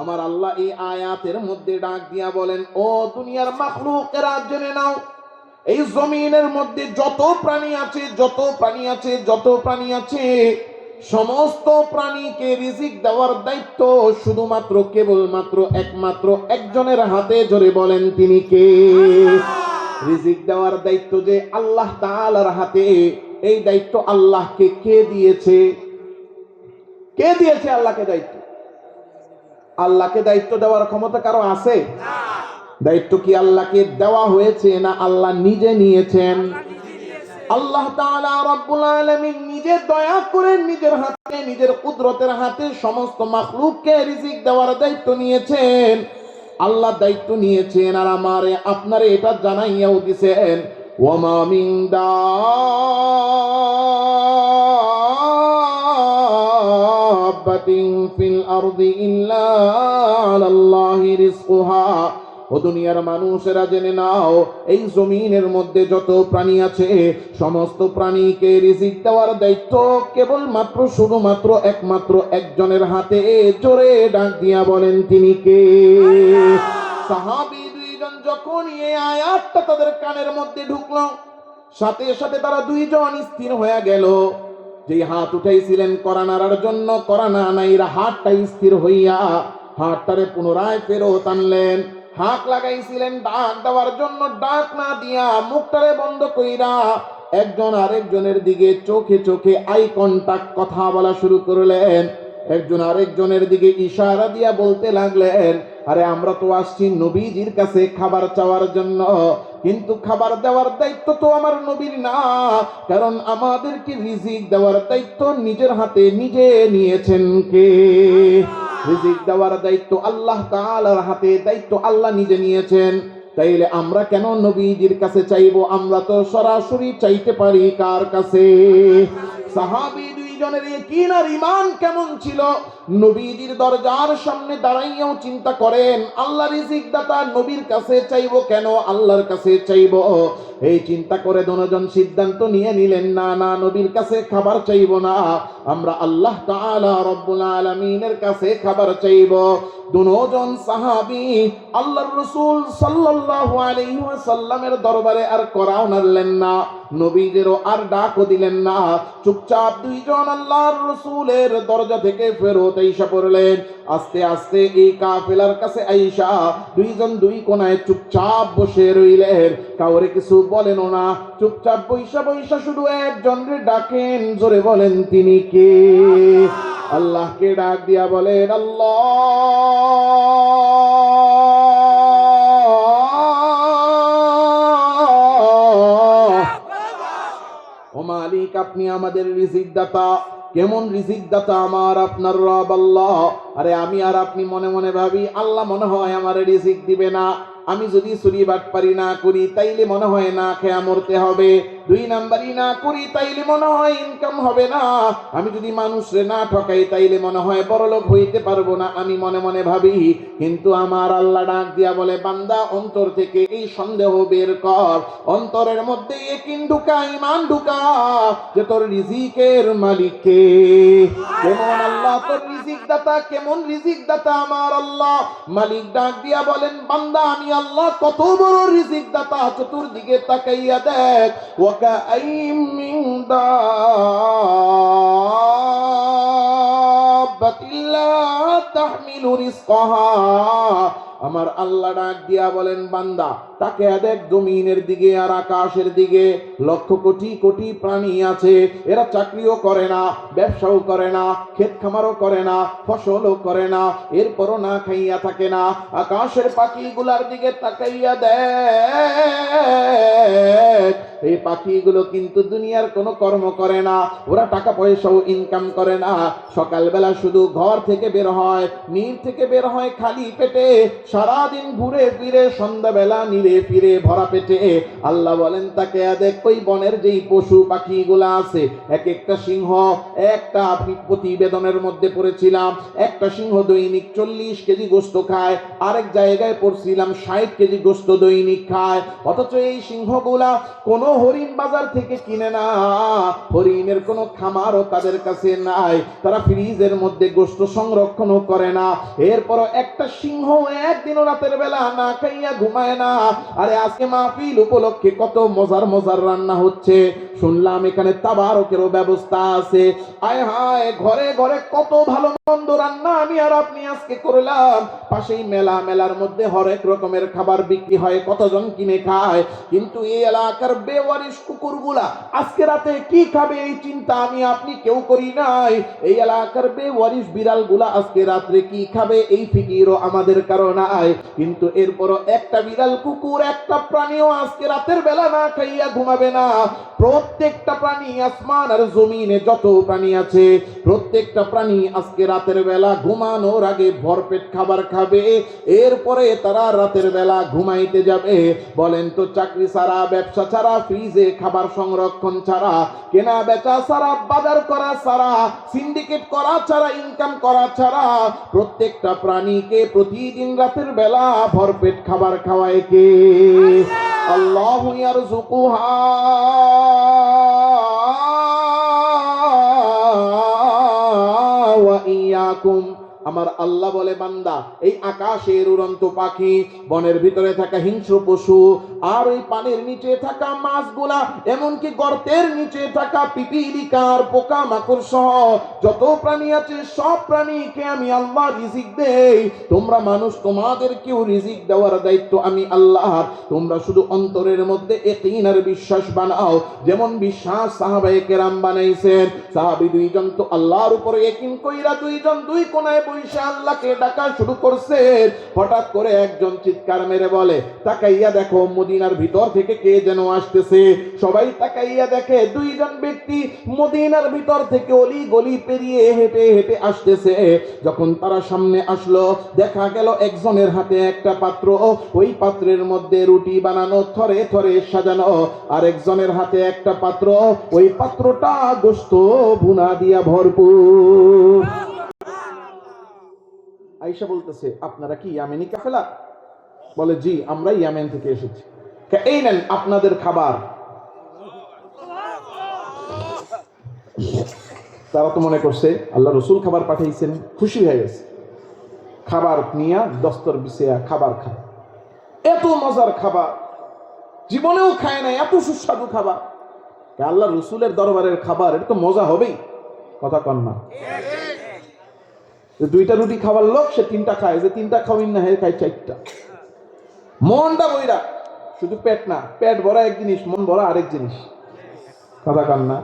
আমার আল্লাহ এই আয়াতের মধ্যে ডাক দিয়া বলেন, ও দুনিয়ার মাখলুকেরা জেনে নাও, এই জমিনের মধ্যে যত প্রাণী আছে, যত প্রাণী আছে, যত প্রাণী আছে, সমস্ত প্রাণীকে রিজিক দেওয়ার দায়িত্ব শুধুমাত্র কেবলমাত্র একমাত্র একজনের হাতে। জোরে বলেন, তিনি কে? রিজিক দেওয়ার দায়িত্ব যে আল্লাহ তাআলার হাতে। এই দায়িত্ব আল্লাহকে কে দিয়েছে? কে দিয়েছে আল্লাহকে দায়িত্ব? আল্লাহকে দায়িত্ব দেওয়ার ক্ষমতা কারো আছে? দায়িত্ব কি আল্লাহকে দেওয়া হয়েছে, না আল্লাহ নিজে নিয়েছেন? আল্লাহ তাআলা রব্বুল আলামিন নিজে দয়া করে নিজের হাতে নিজের কুদরতের হাতে সমস্ত মাখলুককে রিজিক দেওয়ার দায়িত্ব নিয়েছেন। আল্লাহ দায়িত্ব নিয়েছেন আর আমারে আপনারে এটা জানাইয়াও দিয়েছেন, ওয়ামা মিন দাব্বাতিন ফিল আরদি ইল্লা আলাল্লাহি রিজকুহা। ও দুনিয়ার মানুষেরা জেনে নাও, এই জমিনের মধ্যে যত প্রাণী আছে সমস্ত প্রাণীকে রিজিক দেওয়ার দায়িত্ব কেবলমাত্র শুধুমাত্র একমাত্র একজনের হাতে। জোরে ডাক দিয়া বলেন তিনি কে? সাহাবী দুইজন যখন এই আয়াতটা তাদের কানের মধ্যে ঢুকলো, সাথে সাথে তারা দুইজন স্থির হয়ে গেল। যে হাত উঠাইছিলেন করা নাড়ার জন্য, করা না নাইরা হাতটা স্থির হইয়া হাতটারে পুনরায় ফেরত আনলেন। হাত লাগাইছিলেন ডাক দেওয়ার জন্য, ডাক না দিয়া মুখটারে বন্ধ কইরা একজন আরেকজনের দিকে চোখে চোখে আই কন্টাক্ট কথা বলা শুরু করলেন। একজন আরেকজনের দিকে ইশারা দিয়া বলতে লাগলেন, আরে আমরা তো আসছি নবীজির কাছে খাবার চাওয়ার জন্য, কিন্তু খাবার দেওয়ার দায়িত্ব তো আমার নবীর না, কারণ আমাদেরকে রিজিক দেওয়ার দায়িত্ব নিজের হাতে নিজে নিয়েছেন কে? রিজিক দেওয়ার দায়িত্ব আল্লাহ তাআলার হাতে, দায়িত্ব আল্লাহ নিজে নিয়েছেন। তাইলে আমরা কেন নবীজির কাছে চাইবো? আমরা তো সরাসরি চাইতে পারি কার কাছে? সাহাবী দুইজনের ইয়াকিন আর ঈমান কেমন ছিল, নবীজির দরজার সামনে দাঁড়াইয়াও চিন্তা করেন, আল্লাহ রিজিক দাতা, নবীর কাছে চাইবো কেন, আল্লাহর কাছে চাইবো। এই চিন্তা করে দুজন সিদ্ধান্ত নিয়ে নিলেন, না না, নবীর কাছে খাবার চাইবো না, আমরা আল্লাহ তাআলা রব্বুল আলামিনের কাছে খাবার চাইবো। দুজন সাহাবী আল্লাহর রাসূল সাল্লাল্লাহু আলাইহি ওয়াসাল্লামের দরবারে আর করাও নাড়লেন না, নবীদেরও আর ডাকও দিলেন না, চুপচাপ দুইজন আল্লাহর রাসূলের দরজা থেকে ফেরত আইসা পড়লেন। আস্তে আস্তে এই কাফেলার কাছে আইসা দুইজন দুই কোণায় চুপচাপ বসে রইলেন, কাউরে কিছু বলেনও না, চুপচাপ বৈশা বৈশা শুধু একজনরে ডাকেন, জোরে বলেন তিনি কে? আল্লাহকে ডাক দিয়া বলেন, আল্লাহ, ও মালিক, আপনি আমাদের রিজিক দাতা। কেমন রিজিক দাতা? আমার আপনার রব আল্লাহ। আরে আমি আর আপনি মনে মনে ভাবি, আল্লাহ মনে হয় আমার রিজিক দিবে না। আমি যদি চুরি বাটপারি না করি তাইলে মনে হয় না খেয়া মরতে হবে, দুই নাম্বারই না করি তাইলে মনে হয় ইনকাম হবে না, আমি যদি মানুষরে না ঠকাই তাইলে মনে হয় বড়লোক হইতে পারবো না, আমি মনে মনে ভাবি। কিন্তু আমার আল্লাহ ডাক দিয়া বলে, বান্দা, অন্তর থেকে এই সন্দেহ বের কর, অন্তরের মধ্যে ইয়াকিন ঢুকা, ঈমান ঢুকা, যে তোর রিজিকের মালিক কে? কেমন আল্লাহ তোর রিজিক দাতা? কেমন রিজিক দাতা আমার আল্লাহ? মালিক ডাক দিয়া বলেন, বান্দা, আমি আল্লাহ কত বড় রিজিক দাতা, চতুর্দিকে তাকাইয়া দেখ, ওয়াকাইম মিন দাব্বাতিন লা তাহমিলু রিজকাহা। আমার আল্লাহ ডাক দিয়া বলেন, বান্দা, তাকে দেখ জমিনের দিকে আর আকাশের দিকে, লক্ষ কোটি কোটি প্রাণী আছে, এরা চাকরিও করে না, ব্যবসাও করে না, ক্ষেত খামারও করে না, ফসলও করে না, এরপরও না খাইয়া থাকে না। আকাশের পাখিগুলার দিকে তাকাইয়া দেখ, এই পাখিগুলো কিন্তু দুনিয়ার কোনো কর্ম করে না, ওরা টাকা পয়সাও ইনকাম করে না, সকালবেলা শুধু ঘর থেকে বের হয়, নীর থেকে বের হয় খালি পেটে, সারাদিন ঘুরে ফিরে সন্ধ্যাবেলা নিরে ফিরে ভরা পেটে। আল্লাহ বলেন, তাকে দেখ, ওই বনের যেই পশু পাখিগুলা আছে, এক একটা সিংহ, একটা প্রতিবেদনের মধ্যে পড়েছিলাম, একটা সিংহ দৈনিক 40 কেজি গোস্ত খায়, আরেক জায়গায় পড়ছিলাম 60 কেজি গোস্ত দৈনিক খায়। অথচ এই সিংহগুলা কোনো হরিণ বাজার থেকে কিনে না, হরিণের কোনো খামারও তাদের কাছে নাই, তারা ফ্রিজের মধ্যে গোস্ত সংরক্ষণও করে না। এরপরও একটা সিংহ একদিনও রাতের বেলা না খাইয়া ঘুমায় না। আরে আজকে মাহফিল উপলক্ষে কত মজার মজার রান্না হচ্ছে, শুনলাম এখানে তাবারকেরও ব্যবস্থা আছে। আয় হায়, ঘরে ঘরে কত ভালো মন্দ রান্না আমি আর আপনি আজকে করলাম। পাশেই মেলা, মেলার মধ্যে হরেক রকমের খাবার বিক্রি হয়, কতজন কিনে খায়। কিন্তু এই এলাকার বেওয়ারিশ কুকুরগুলা আজকে রাতে কি খাবে এই চিন্তা আমি আপনি কেউ করি নাই। এই এলাকার বেওয়ারিশ বিড়ালগুলা আজকে রাত্রে কি খাবে এই ফিকিরও আমাদের কারো নাই। কিন্তু এরপরও একটা বিড়াল কুকুর একটা প্রাণীও আজকে রাতের বেলা না খাইয়া ঘুমাবে না। প্রত্যেকটা প্রাণী আসমান আর জমিনে যত প্রাণী আছে প্রত্যেকটা প্রাণী আজকে রাতের বেলা ঘুমানোর আগে ভরপেট খাবার খাবে, এরপরে তারা রাতের বেলা ঘুমাইতে যাবে। বলেন তো, চাকরি ছাড়া, ব্যবসা ছাড়া, ফ্রিজে খাবার সংরক্ষণ ছাড়া, কেনা বেচা ছাড়া, বাজার করা ছাড়া, সিন্ডিকেট করা ছাড়া, ইনকাম করা ছাড়া প্রত্যেকটা প্রাণীকে প্রতিদিন রাতের বেলা ভরপেট খাবার খাওয়ায় কে? আল্লাহু ইয়ারযুকুহা ওয়া ইয়াকুম। আমার আল্লাহ বলে, বান্দা, এই আকাশের উড়ন্ত পাখি, বনের ভিতরে থাকা হিংস্র পশু, আর ওই পানির নিচে থাকা মাছগুলা, এমনকি গর্তের নিচে থাকা পিপিলিকার পোকা মাকড় সহ যত প্রাণী আছে সব প্রাণীকে আমি আল্লাহ রিজিক দেই। তোমরা মানুষ, তোমাদেরকেও রিজিক দেওয়ার দায়িত্ব আমি আল্লাহ। তোমরা শুধু অন্তরের মধ্যে ইয়াকিন আর বিশ্বাস বানাও, যেমন বিশ্বাস সাহাবায়ে কেরাম বানাইছেন। সাহাবী দুইজন তো আল্লাহর উপরে ইয়াকিন কইরা দুইজন দুই কোণায় বসে আল্লাহকে ডাকা শুরু করছে। হঠাৎ করে একজন চিৎকার মেরে বলে, তাকাইয়া দেখো মদিনার ভিতর থেকে কে যেন আসতেছে। সবাই তাকাইয়া দেখে দুইজন ব্যক্তি মদিনার ভিতর থেকে অলি গলি পেরিয়ে হেঁটে হেঁটে আসতেছে। যখন তারা সামনে আসলো, দেখা গেল একজনের হাতে একটা পাত্র, ওই পাত্রের মধ্যে রুটি বানানো থরে থরে সাজানো, আর একজনের হাতে একটা পাত্র, ওই পাত্রটা গোশত ভুনা দিয়া ভরপুর। আয়েশা বলতেছে, আপনারা কি ইয়ামেনি কাফেলা? বলে, জি, আমরা ইয়ামেন থেকে এসেছি। এই নেন আপনাদের খাবার। তারা তো মনে করছে আল্লাহ রসুল খাবার পাঠাইছেন, খুশি হয়ে গেছে। খাবার নিয়ে দস্তর বিছিয়ে খাবার খায়। এত মজার খাবার জীবনেও খায় না, এত সুস্বাদু খাবার। আল্লাহ রসুলের দরবারের খাবার, এটা তো মজা হবেই, কথা কন না? দুইটা রুটি খাওয়ার লোক, সে তিনটা খায়, যে তিনটা খাওয়াই না হে খায় চারটা। মনটা বইরা, শুধু পেট না, পেট ভরা এক জিনিস, মন ভরা আরেক জিনিস, কথা কন না?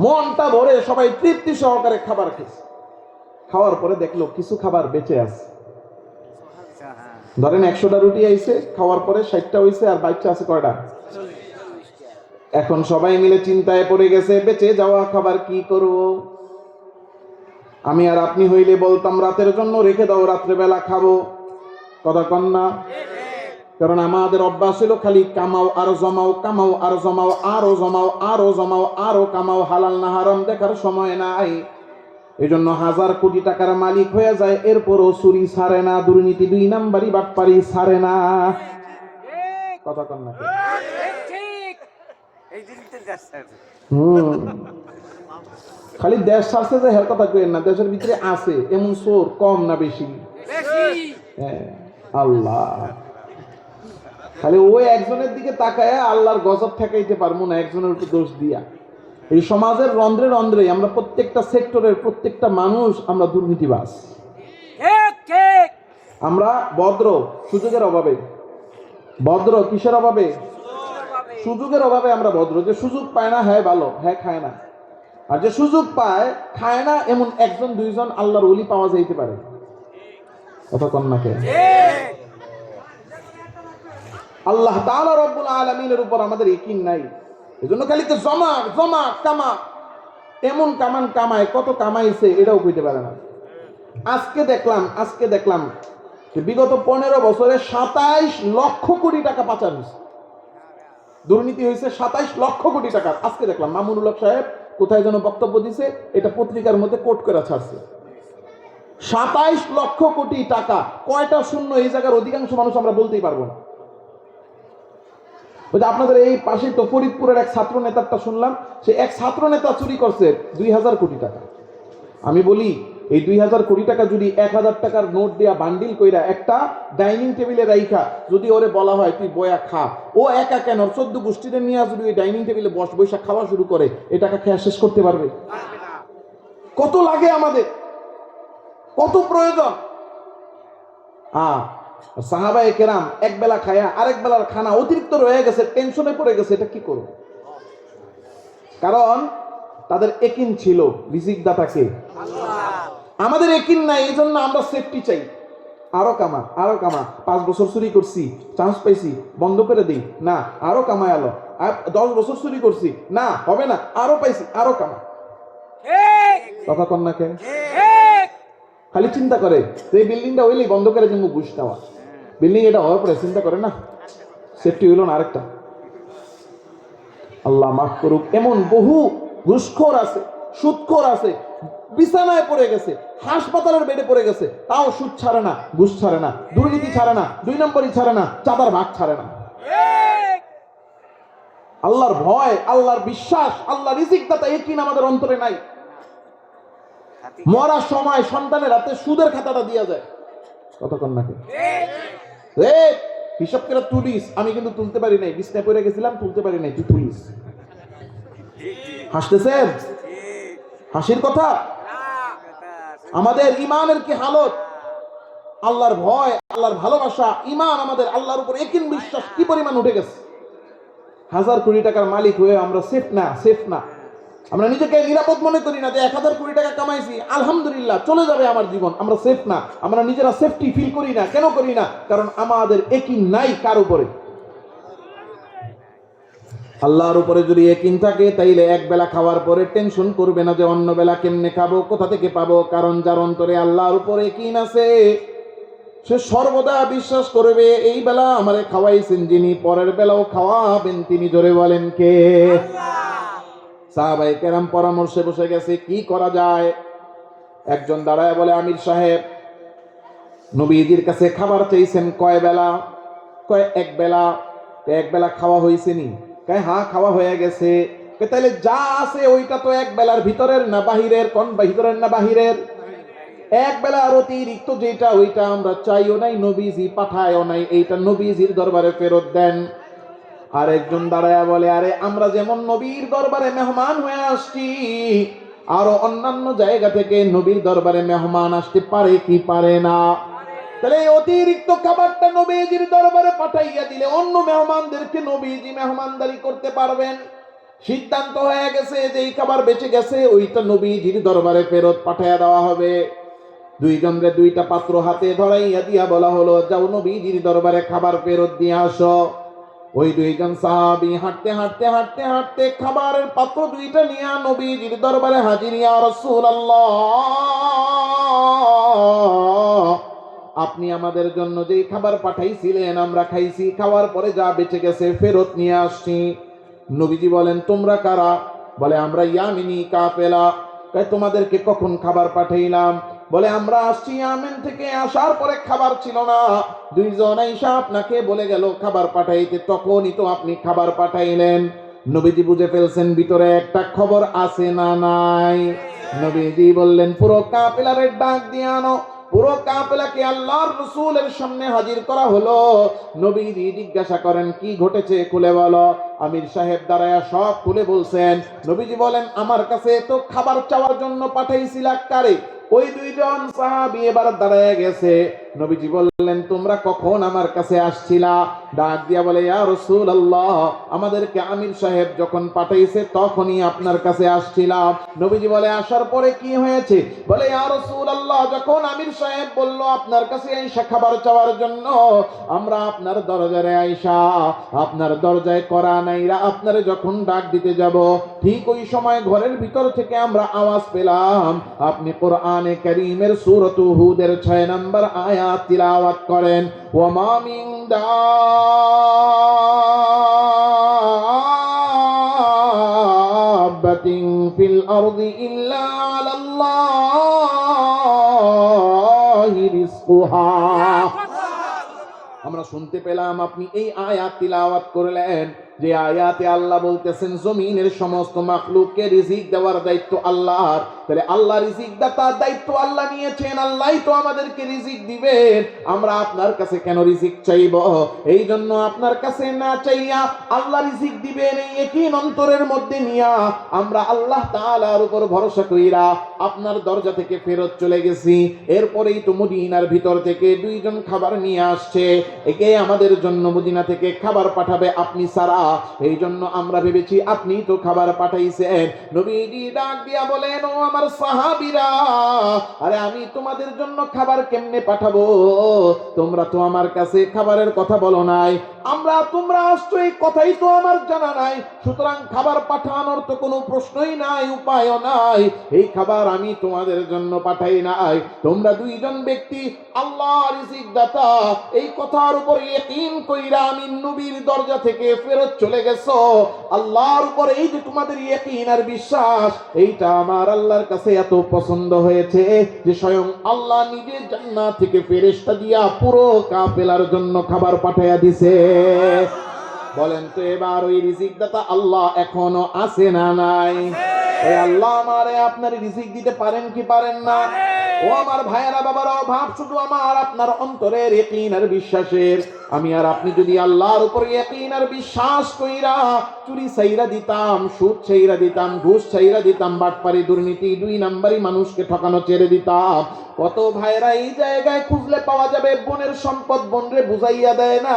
মনটা ভরে সবাই তৃপ্তি সহকারে খাবার খেয়েছে। খাওয়ার পরে দেখলো কিছু খাবার বেঁচে আছে। ধরেন 100টা রুটি আইছে, খাওয়ার পরে 60টা হইছে, আর বাইকটা আছে কয়টা? এখন সবাই মিলে চিন্তায় পড়ে গেছে, বেঁচে যাওয়া খাবার কি করব? আমি আর আপনি হইলে বলতাম রাতের জন্য রেখে দাও, রাত্রে বেলা খাবো, কথা কন না? কারণ আমাদের অভ্যাস ছিল খালি কামাও আর জমাও, কামাও আর জমাও, আরো জমাও, আরো জমাও, আরো কামাও, হালাল না হারাম দেখার সময় নাই। এই জন্য 1000 কোটি টাকার মালিক হয়ে যায়, এরপরও চুরি ছাড়ে না, দুর্নীতি 2 নাম্বারি বাটপারি ছাড়ে না, কথা কন না? খালি দেশ ছাড়ছে যে হের কথা কইেন না, দেশের ভিতরে আছে এমন চোর, কম না বেশি? হ্যাঁ, আল্লাহ খালি ওই একজনের দিকে তাকায় আল্লাহর গজব ঠেকাইতে পারবো না একজনের উপর দোষ দিয়া। এই সমাজের রন্ধ্রে রন্ধ্রে আমরা প্রত্যেকটা সেক্টরের প্রত্যেকটা মানুষ আমরা দুর্নীতিবাজ। আমরা ভদ্র সুযোগের অভাবে, ভদ্র কিসের অভাবে? সুযোগের অভাবে আমরা ভদ্র। যে সুযোগ পায় না হ্যাঁ ভালো, হ্যাঁ খায় না। আর যে সুযোগ পায় খায় না, এমন একজন দুইজন আল্লাহর ওলি পাওয়া যাইতে পারে, কথা কন না? আল্লাহ তাআলা রব্বুল আলামিনের উপর আমাদের ইয়াকিন নাই। এজন্য খালি তো জমা জমা কামা, এমন কামান কামায়, কত কামাইছে এটাও কইতে পারে না। আজকে দেখলাম যে বিগত 15 বছরে 27 লক্ষ কোটি টাকা পাচার হয়েছে, দুর্নীতি হয়েছে 27 লক্ষ কোটি টাকা। আজকে দেখলাম মামুনুল হক সাহেব কোথায় যেন বক্তব্য দিছে, এটা পত্রিকার মধ্যে কোট করে ছাড়ছে। 27 লক্ষ কোটি টাকা, কয়টা শূন্য এই জায়গার অধিকাংশ মানুষ আমরা বলতেই পারবো না। আপনাদের এই পাশে তো ফরিদপুরের এক ছাত্র নেতারটা শুনলাম, সে এক ছাত্র নেতা চুরি করছে 2000 কোটি টাকা। আমি বলি, এই 2000 কোটি টাকা যদি 1000 টাকার নোট দেয়া বান্ডিল কইরা একটা ডাইনিং টেবিলে রাইখা যদি ওরে বলা হয় তুই বয়া খা, ও একা কেন 14 গোষ্ঠীদের নিয়ে যদি ওই ডাইনিং টেবিলে বসা খাওয়া শুরু করে, এ টাকা খেয়া শেষ করতে পারবে? কত লাগে আমাদের, কত প্রয়োজন। সাহাবায়ে কেরাম এক বেলা খায়া আরেক বেলার খানা অতিরিক্ত রয়ে গেছে, টেনশনে পড়ে গেছে, এটা কি করব? কারণ তাদের একিন ছিল রিজিক দাতাকে আল্লাহ। আমাদের একিন নাই, এই জন্য আমরা সেফটি চাই। আরো কামা, আরো কামা, 5 বছর চুরি করছি, চান্স পাইছি, বন্ধ করে দিই না, আরো কামায় আলো। 10 বছর চুরি করছি, না হবে না, আরো পাইছি, আরো কামা। কথা কন না কেন? খালি চিন্তা করে যে এই বিল্ডিংটা হইলেই বন্ধ করে যে ঘুষ দেওয়া, বিল্ডিং এটা হওয়ার পরে চিন্তা করে না সেফটি হইল না আরেকটা। আল্লাহ মাফ করুক, এমন বহু ঘুষখোর আছে, সুদখোর আছে, বিছানায় পড়ে গেছে, হাসপাতালের বেডে পড়ে গেছে, তাও সুদ ছাড়ে না, ঘুষ ছাড়ে না, দুর্নীতি ছাড়ে না, 2 নম্বরই ছাড়ে না, চাঁদার ভাগ ছাড়ে না। আল্লাহর ভয়, আল্লাহর বিশ্বাস, আল্লাহ রিজিক দাতা একিন আমাদের অন্তরে নাই। মরার সময় সন্তানের হাতে সুদের খাতাটা দিয়া যায়। কতক্ষণ নাকি হিসাব করে তুলিস, আমি কিন্তু তুলতে পারি নাই, বিছনায় পড়ে গেছিলাম, তুলতে পারি নাই, তুই তুলিস। হাসতেছেন? হাসির কথা? আমাদের ইমানের কি হালত? আল্লাহর ভয়, আল্লাহর ভালোবাসা, ইমান আমাদের, আল্লাহর উপর একিন বিশ্বাস কি পরিমাণ উঠে গেছে। 1000 কোটি টাকার মালিক হয়ে আমরা সেফ না, সেফ না। আমরা নিজেকে নিরাপদ মনে করি না যে 1000 কোটি টাকা কামাইছি, আলহামদুলিল্লাহ চলে যাবে আমার জীবন, আমরা সেফ না। আমরা নিজেরা সেফটি ফিল করি না। কেন করি না? কারণ আমাদের একিন নাই কার উপরে। আল্লাহর উপরে যদি একিন থাকে তাইলে এক বেলা খাওয়ার পরে টেনশন করবে না যে অন্য বেলা কেমনে খাবো, কোথা থেকে পাবো। কারণ যার অন্তরে আল্লাহর উপরে একিন আছে সে সর্বদা বিশ্বাস করবে এই বেলা আমারে খাওয়াইছেন যিনি, পরের বেলাও খাওয়াবেন তিনি। জোরে বলেন কে? সাহাবায়ে কেরাম পরামর্শে বসে গেছে কি করা যায়। একজন দাঁড়ায় বলে, আমির সাহেব নবীজির কাছে খাবার চাইছেন কয় বেলা? কয় এক বেলা। এক বেলা খাওয়া হয়েছে নি? কয় হ্যাঁ খাওয়া হয়ে গেছে। তাহলে যা আছে ওইটা তো এক বেলার ভিতরের না বাহিরের? কোন ভিতরের না বাহিরের? এক বেলার অতিরিক্ত যেটা ওইটা আমরা চাইও নাই, নবীজি পাঠায়ও নাই, এইটা নবীজির দরবারে ফেরত দেন। আর একজন দাঁড়ায়া বলে, আরে আমরা যেমন নবীর দরবারে মেহমান হয়ে আসছি, আরো অন্যান্য জায়গা থেকে নবীর দরবারে মেহমান আসতে পারে কি পারে না? তাহলে এই অতিরিক্ত খাবারটা নবীজির দরবারে পাঠাইয়া দিলে অন্য মেহমানদেরকে নবীজি মেহমানদারি করতে পারবেন। সিদ্ধান্ত হয়ে গেছে যে এই খাবার বেঁচে গেছে ওইটা নবীজির দরবারে ফেরত পাঠাইয়া দেওয়া হবে। দুইজনরে 2টা পাত্র হাতে ধরাইয়া দিয়া বলা হলো, যাও নবীজির দরবারে খাবার ফেরত দিয়ে আসো। ওই 2জন সাহাবী হাঁটতে হাঁটতে হাঁটতে হাঁটতে খাবারের পাত্র 2টা নিয়ে নবীজির দরবারে হাজির। ইয়া রাসূলুল্লাহ, আপনি আমাদের জন্য যে খাবার পাঠাইছিলেন আমরা খাইছি, খাওয়ার পরে যা বেঁচে গেছে ফেরত নিয়ে আসছি। নবীজি বলেন, তোমরা কারা? বলে, আমরা ইয়ামিনী কাফেলা। তোমাদেরকে কখন খাবার পাঠাইলাম? বলে, আমরা আসছি ইয়ামেন থেকে, আসার পরে খাবার ছিল না, 2জন আইসা আপনাকে বলে গেল খাবার পাঠাইতে, তখনই তো আপনি খাবার পাঠাইলেন। নবীজি বুঝে ফেলছেন ভিতরে একটা খবর আছে না নাই। নবীজি বললেন, পুরো কাফেলারে ডাক দিয়ে আনো। পুরো কাফেলাকে আল্লাহর রাসূলের সামনে হাজির করা হলো। নবীজি জিজ্ঞাসা করেন, কি ঘটেছে খুলে বলো। আমির সাহেব দাঁড়ায়া সব খুলে বলছেন। নবীজি বলেন, আমার কাছে তো খাবার চাওয়ার জন্য পাঠাইছিলা কারে? ওই 2জন সাহাবী এবার দাঁড়ায় গেছে। নবীজি বললেন, তোমরা কখন আমার কাছে আসছিলা? ডাক দিয়া বলে, ইয়া রাসূলুল্লাহ, আমাদেরকে আমির সাহেব যখন পাঠাইছে তখনই আপনার কাছে আসছিলাম। নবীজি বলে, আসার পরে কি হয়েছে? বলে, ইয়া রাসূলুল্লাহ, যখন আমির সাহেব বলল আপনার কাছে আইসা খাবার চাওয়ার জন্য, আমরা আপনার দরজারে আইসা আপনার দরজায় করা নাইরা আপনারে যখন ডাক দিতে যাব, ঠিক ওই সময় ঘরের ভিতর থেকে আমরা আওয়াজ পেলাম আপনি কোরআনে কারীমের সূরাত হুদের 6 নম্বর আয়াত তিলাওয়াত করেন। ওয়া মা মিন দাব্বাতিন ফিল আরদি ইল্লা আলাল্লাহি রিজকুহা। আমরা শুনতে পেলাম আপনি এই আয়াত তিলাওয়াত করলেন। যে আয়াতে আল্লাহ বলতেছেন জমিনের সমস্ত মাখলুককে রিজিক দেওয়ার দায়িত্ব আল্লাহর, তাহলে আল্লাহ রিজিক দাতার দায়িত্ব আল্লাহ নিয়েছেন, আল্লাহই তো আমাদেরকে রিজিক দিবেন। আমরা আপনার কাছে কেন রিজিক চাইব? এই জন্য আপনার কাছে না চাইয়া আল্লাহ রিজিক দিবেন এই একই অন্তরের মধ্যে নিয়া আমরা আল্লাহ তাআলার উপর ভরসা কইরা আপনার দরজা থেকে ফেরত চলে গেছি। এরপরেই তো মদিনার ভিতর থেকে দুইজন খাবার নিয়ে আসছে, একে আমাদের জন্য মদিনা থেকে খাবার পাঠাবে আপনি সারা, এই জন্য আমরা ভেবেছি আপনি তো খাবার পাঠাইছেন। নবীজি ডাক দিয়া বলেন, ও আমার সাহাবীরা, আরে আমি তোমাদের জন্য খাবার কেমনে পাঠাবো? তোমরা তো আমার কাছে খাবারের কথা বলো নাই, তোমরা আসছো এই কথাই তো আমার জানা নাই, সুতরাং খাবার পাঠানোর তো কোনো প্রশ্নই নাই, উপায়ও নাই। এই খাবার আমি তোমাদের জন্য পাঠাই নাই। তোমরা দুইজন ব্যক্তি আল্লাহ রিজিক দাতা এই কথার উপর ইয়াকিন কইরা আমি নবীর দরজা থেকে ফেরত চলে গেছো। আল্লাহর উপর এই যে তোমাদের ইয়াকিন আর বিশ্বাস, এইটা আমার আল্লাহর কাছে এত পছন্দ হয়েছে যে স্বয়ং আল্লাহ নিজে জান্নাত থেকে ফেরেশতা দিয়া পুরো কাফেলার জন্য খাবার পাঠাইয়া দিছে। বলেন তো এবার ওই রিজিক দাতা আল্লাহ এখনো আছে না নাই? এই আল্লাহ আমারে আপনার রিজিক দিতে পারেন কি পারেন না? ও আমার ভাইয়েরা বাবারা, ভাব শুধু আমার আপনার অন্তরের ইয়াকিন আর বিশ্বাসের। আমি আর আপনি যদি আল্লাহর উপর ইয়াকিন আর বিশ্বাস কইরা চুরি ছাইরা দিতাম, সুদ ছাইরা দিতাম, ঘুষ ছাইরা দিতাম, বাটপারি দুর্নীতি দুই নাম্বারি মানুষকে ঠকানো ছেড়ে দিতাম, কত ভাইরা এই জায়গায় খুঁজলে পাওয়া যাবে বোনের সম্পদ বোনরে বুঝাইয়া দেয় না,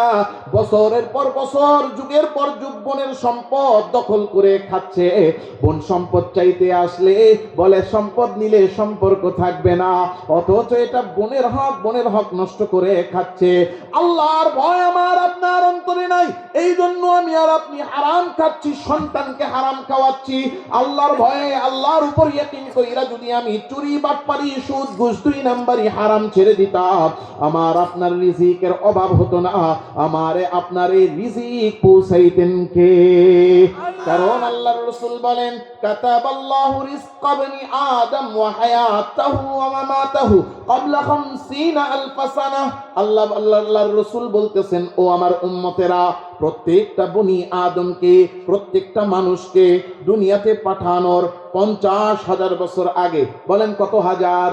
বছরের পর বছর যুগের পর যুগ বোনের সম্পদ দখল করে খাচ্ছে। বোন সম্পদ চাইতে আসলে বলে সম্পদ নিলে সম্পর্ক থাকবে না, অথচ এটা বোনের হক নষ্ট করে খাচ্ছে। আল্লাহর ভয় আমার আপনার অন্তরে নাই, এই জন্য আমি আর আপনি হারাম খাচ্ছি, সন্তানকে হারাম খাওয়াচ্ছি। আল্লাহর ভয়ে আল্লাহর উপর ইয়াকিন কইরা যদি আমি চুরি বাটপারি সুদ ঘুষ দুই নাম্বারি হারাম ছেড়ে দিতাম, আমার আপনার রিজিকের অভাব হতো না, আমারে আপনার এই রিজিক পৌঁছাইতেন কে? কারণ আল্লাহর রাসূল বলেন, কাতাবাল্লাহু রিজকা বনি আদম ওয়া হায়াতাহু ওয়া মামাতাহু ক্বাবলা 50 আলফ সানাহ। আল্লাহর রাসূল বলতেছেন, ও আমার উম্মতেরা, প্রত্যেকটা বনি আদমকে, প্রত্যেকটা মানুষকে দুনিয়াতে পাঠানোর 50,000 বছর আগে, বলেন কত হাজার?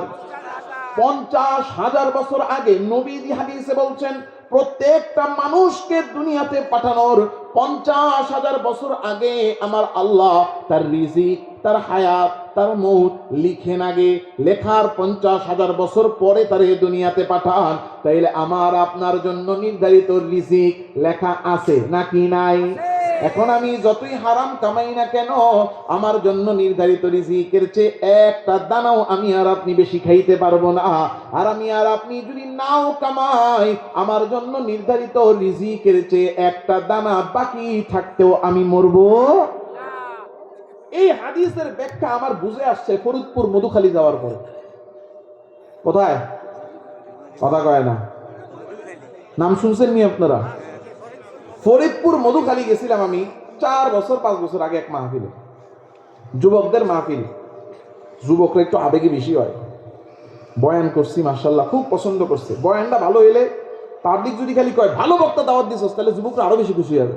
50,000 বছর আগে নবীজি হাদিসে বলছেন, প্রত্যেকটা মানুষকে দুনিয়াতে পাঠানোর 50,000 বছর আগে আমার আল্লাহ তার রিজিক, তার হায়াত, তার মৌত লিখেন আগে, লেখার 50,000 বছর পরে তার এই দুনিয়াতে পাঠান। তাইলে আমার আপনার জন্য নির্ধারিত রিজিক লেখা আছে নাকি নাই? এখন আমি যতই হারাম কামাই না কেন, আমার জন্য নির্ধারিত রিজিকের চেয়ে একটা দানাও আমি আর আপনি বেশি খাইতে পারবো না। আর আমি আর আপনি যদি নাও কামাই, আমার জন্য নির্ধারিত রিজিকের চেয়ে একটা দানা বাকি থাকতেও আমি মরবো। এই হাদিসের ব্যাখ্যা আমার বুঝে আসছে ফরিদপুর মধুখালী যাওয়ার পর। কোথায়? কথা কয় না, নাম শুনছেন নি আপনারা? ফরিদপুর মধুখালী গেছিলাম আমি 4 বছর 5 বছর আগে এক মাহফিলে, যুবকদের মাহফিল। যুবকরা একটু আবেগে বেশি হয়। বয়ান করছি, মাশাআল্লাহ খুব পছন্দ করছে। বয়ানটা ভালো হইলে পাবলিক যদি খালি কয় ভালো বক্তা দাওয়াত দিছস, তাহলে যুবকরা আরো বেশি খুশি হবে।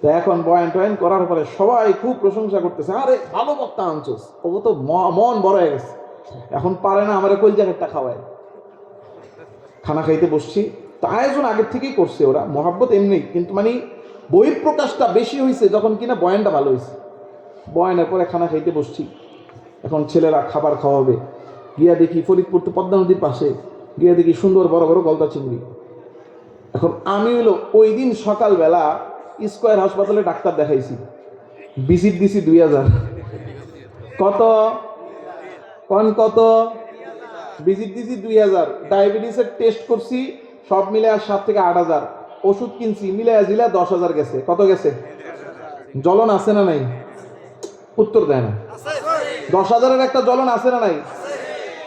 তো এখন বয়ান টয়ান করার পরে সবাই খুব প্রশংসা করতেছে, আরে ভালো বক্তা আনছস। ও তো মন বড় হয়ে গেছে, এখন পারে না আমার কলজা একটা খাওয়ায়। খানা খাইতে বসছি, তো আয়োজন আগের থেকেই করছে ওরা, মহাব্বত এমনি, কিন্তু মানে বহিঃপ্রকাশটা বেশি হয়েছে যখন কিনা বয়ানটা ভালো হয়েছে। বয়ানের পরে খানা খাইতে বসছি, এখন ছেলেরা খাবার খাওয়াবে। গিয়া দেখি ফরিদপুর তো পদ্মা নদীর পাশে, গিয়া দেখি সুন্দর বড় বড় গলদা চিংড়ি। এখন আমি হলো ওই দিন সকালবেলা স্কয়ার হাসপাতালে ডাক্তার দেখাইছি, ভিজিট দিছি 2000। কত কত ভিজিট দিছি 2000। ডায়াবেটিসের টেস্ট করছি, সব মিলে 7 থেকে 8,000। ওষুধ কিনছি, মিলে জিলা 10,000 গেছে। কত গেছে? জ্বলন আছে না নাই? উত্তর দেয় না। 10,000-এর একটা জ্বলন আছে না নাই?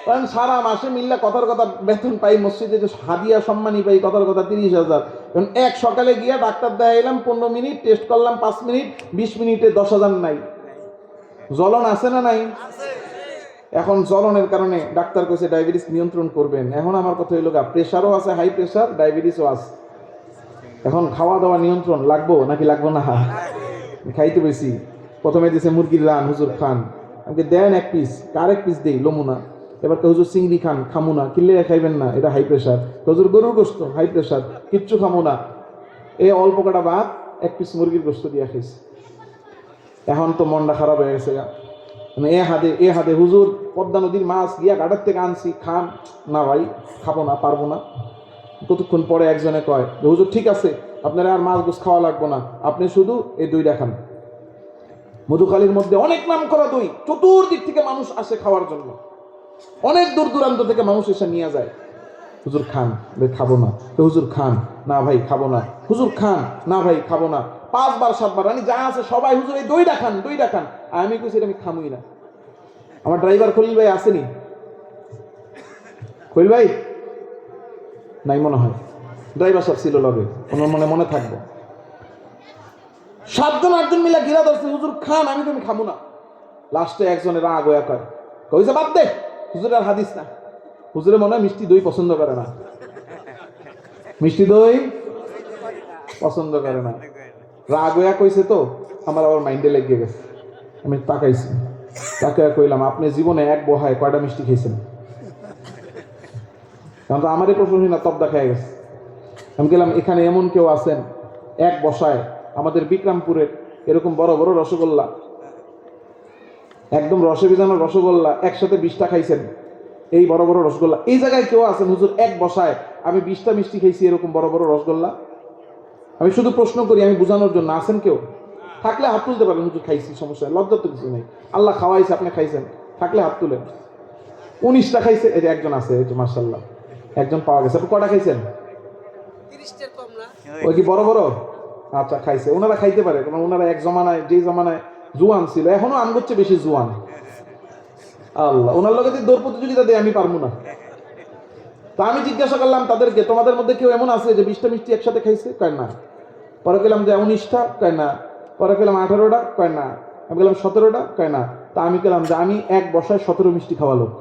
কারণ সারা মাসে মিললে কথার কথা বেতন পাই, মসজিদে যে হাদিয়া সম্মানী পাই, কথার কথা 30,000। কারণ এক সকালে গিয়া ডাক্তার দেখাইলাম 15 মিনিট, টেস্ট করলাম 5 মিনিট, 20 মিনিটে 10,000 নাই। জ্বলন আছে না নাই? এখন জ্বলনের কারণে ডাক্তার কইছে ডায়াবেটিস নিয়ন্ত্রণ করবেন। এখন আমার কথা হইল, প্রেশারও আছে, হাই প্রেশার, ডায়াবেটিসও আছে। এখন খাওয়া দাওয়া নিয়ন্ত্রণ লাগবো নাকি লাগবো না? খাইতে বেশি। প্রথমে দিয়েছে মুরগির রান, হুজুর খান। আমাকে দেন এক পিস, কার এক পিস দেই লমু না। এবার হুজুর চিংড়ি খান, খামু না। কিনলে খাইবেন না, এটা হাই প্রেশার। হুজুর গরুর গোস্ত, হাই প্রেশার, কিচ্ছু খামু না। এই অল্প কটা ভাত এক পিস মুরগির গোস্ত দিয়ে খাইছে। এখন তো মনটা খারাপ হয়ে গেছে। মানে এ হাতে হুজুর পদ্মা নদীর মাছ গিয়া ঘাটের থেকে আনছি, খান না ভাই, খাবো না, পারবো না। কতক্ষণ পরে একজনে কয়, হুজুর ঠিক আছে, আপনারা আর মাছ গোছ খাওয়া লাগবো না, আপনি শুধু এই দইটা খান। মধুখালীর মধ্যে অনেক নাম করা দই, চতুর্দিক থেকে মানুষ আসে খাওয়ার জন্য, অনেক দূর দূরান্ত থেকে মানুষ এসে নিয়ে যায়। হুজুর খান, খাবো না। হুজুর খান, না ভাই খাবো না। হুজুর খান, না ভাই খাবো না। 5 বার 7 বার আমি যা আছে সবাই, হুজুর এই দইটা খান, দইটা খান। আর আমি কইছি আমি খামুই না। আমার ড্রাইভার খলিল ভাই আসেনি? খলিল ভাই নাই মনে হয়, ড্রাইভার সব ছিল লগে, ওনার মনে থাকবো। 7 জন 8 জন মিলে ঘিরা ধরছে, হুজুর খান, আমি তুমি খামু না। লাস্টে একজনের রাগ হয়ে কয়, কইছে বাদ দে, হুজুর আর হাদিস না। হুজুরে মনে হয় মিষ্টি দই পছন্দ করে না, মিষ্টি দই পছন্দ করে না। রাগ হইয়া কইছে তো আমার আবার মাইন্ডে লেগে গেছে। আমি তাকাইছি, তাকাইয়া কইলাম, আপনি জীবনে এক বহায় কয়টা মিষ্টি খেয়েছেন? কারণ তো আমারই প্রশ্ন না, তবদা খেয়ে গেছে। আমি গেলাম, এখানে এমন কেউ আছেন এক বসায় আমাদের বিক্রমপুরের এরকম বড় বড় রসগোল্লা, একদম রসে ভিজানো রসগোল্লা একসাথে 20টা খাইছেন? এই বড় বড় রসগোল্লা এই জায়গায় কেউ আছেন হুজুর এক বসায় আমি 20টা মিষ্টি খাইছি এরকম বড় বড় রসগোল্লা? আমি শুধু প্রশ্ন করি, আমি বোঝানোর জন্য। আছেন কেউ? থাকলে হাত তুলতে পারেন, হুজুর খাইছি, সমস্যা লজ্জা তো কিছু নেই। আল্লাহ খাওয়াইছে, আপনি খাইছেন, থাকলে হাত তুলেন। 19টা খাইছে, এই যে একজন আছে, এই যে মাশাআল্লাহ একজন পাওয়া গেছে। আপনি কটা খাইছেন? 30টার কম না। ওই কি বড় বড়? আচ্ছা খাইছে, ওনারা খাইতে পারে, কারণ ওনারা এক জমানায়, যেই জমানায় জুয়ান ছিল, এখনো আমগোচ্ছে বেশি জুয়ান। আল্লাহ, ওনার লগে যদি দৌড় প্রতিযোগিতা দেয় আমি পারবো না। তা আমি জিজ্ঞাসা করলাম তাদেরকে, তোমাদের মধ্যে কেউ এমন আছে যে 20টা মিষ্টি একসাথে খাইছে? কয় না। পরে গেলাম যে 19টা, কয় না। পরে গেলাম 18টা, কয় না। আমি গেলাম 17টা, কয় না। তা আমি গেলাম যে আমি এক বসায় 17 মিষ্টি খাওয়া লোক।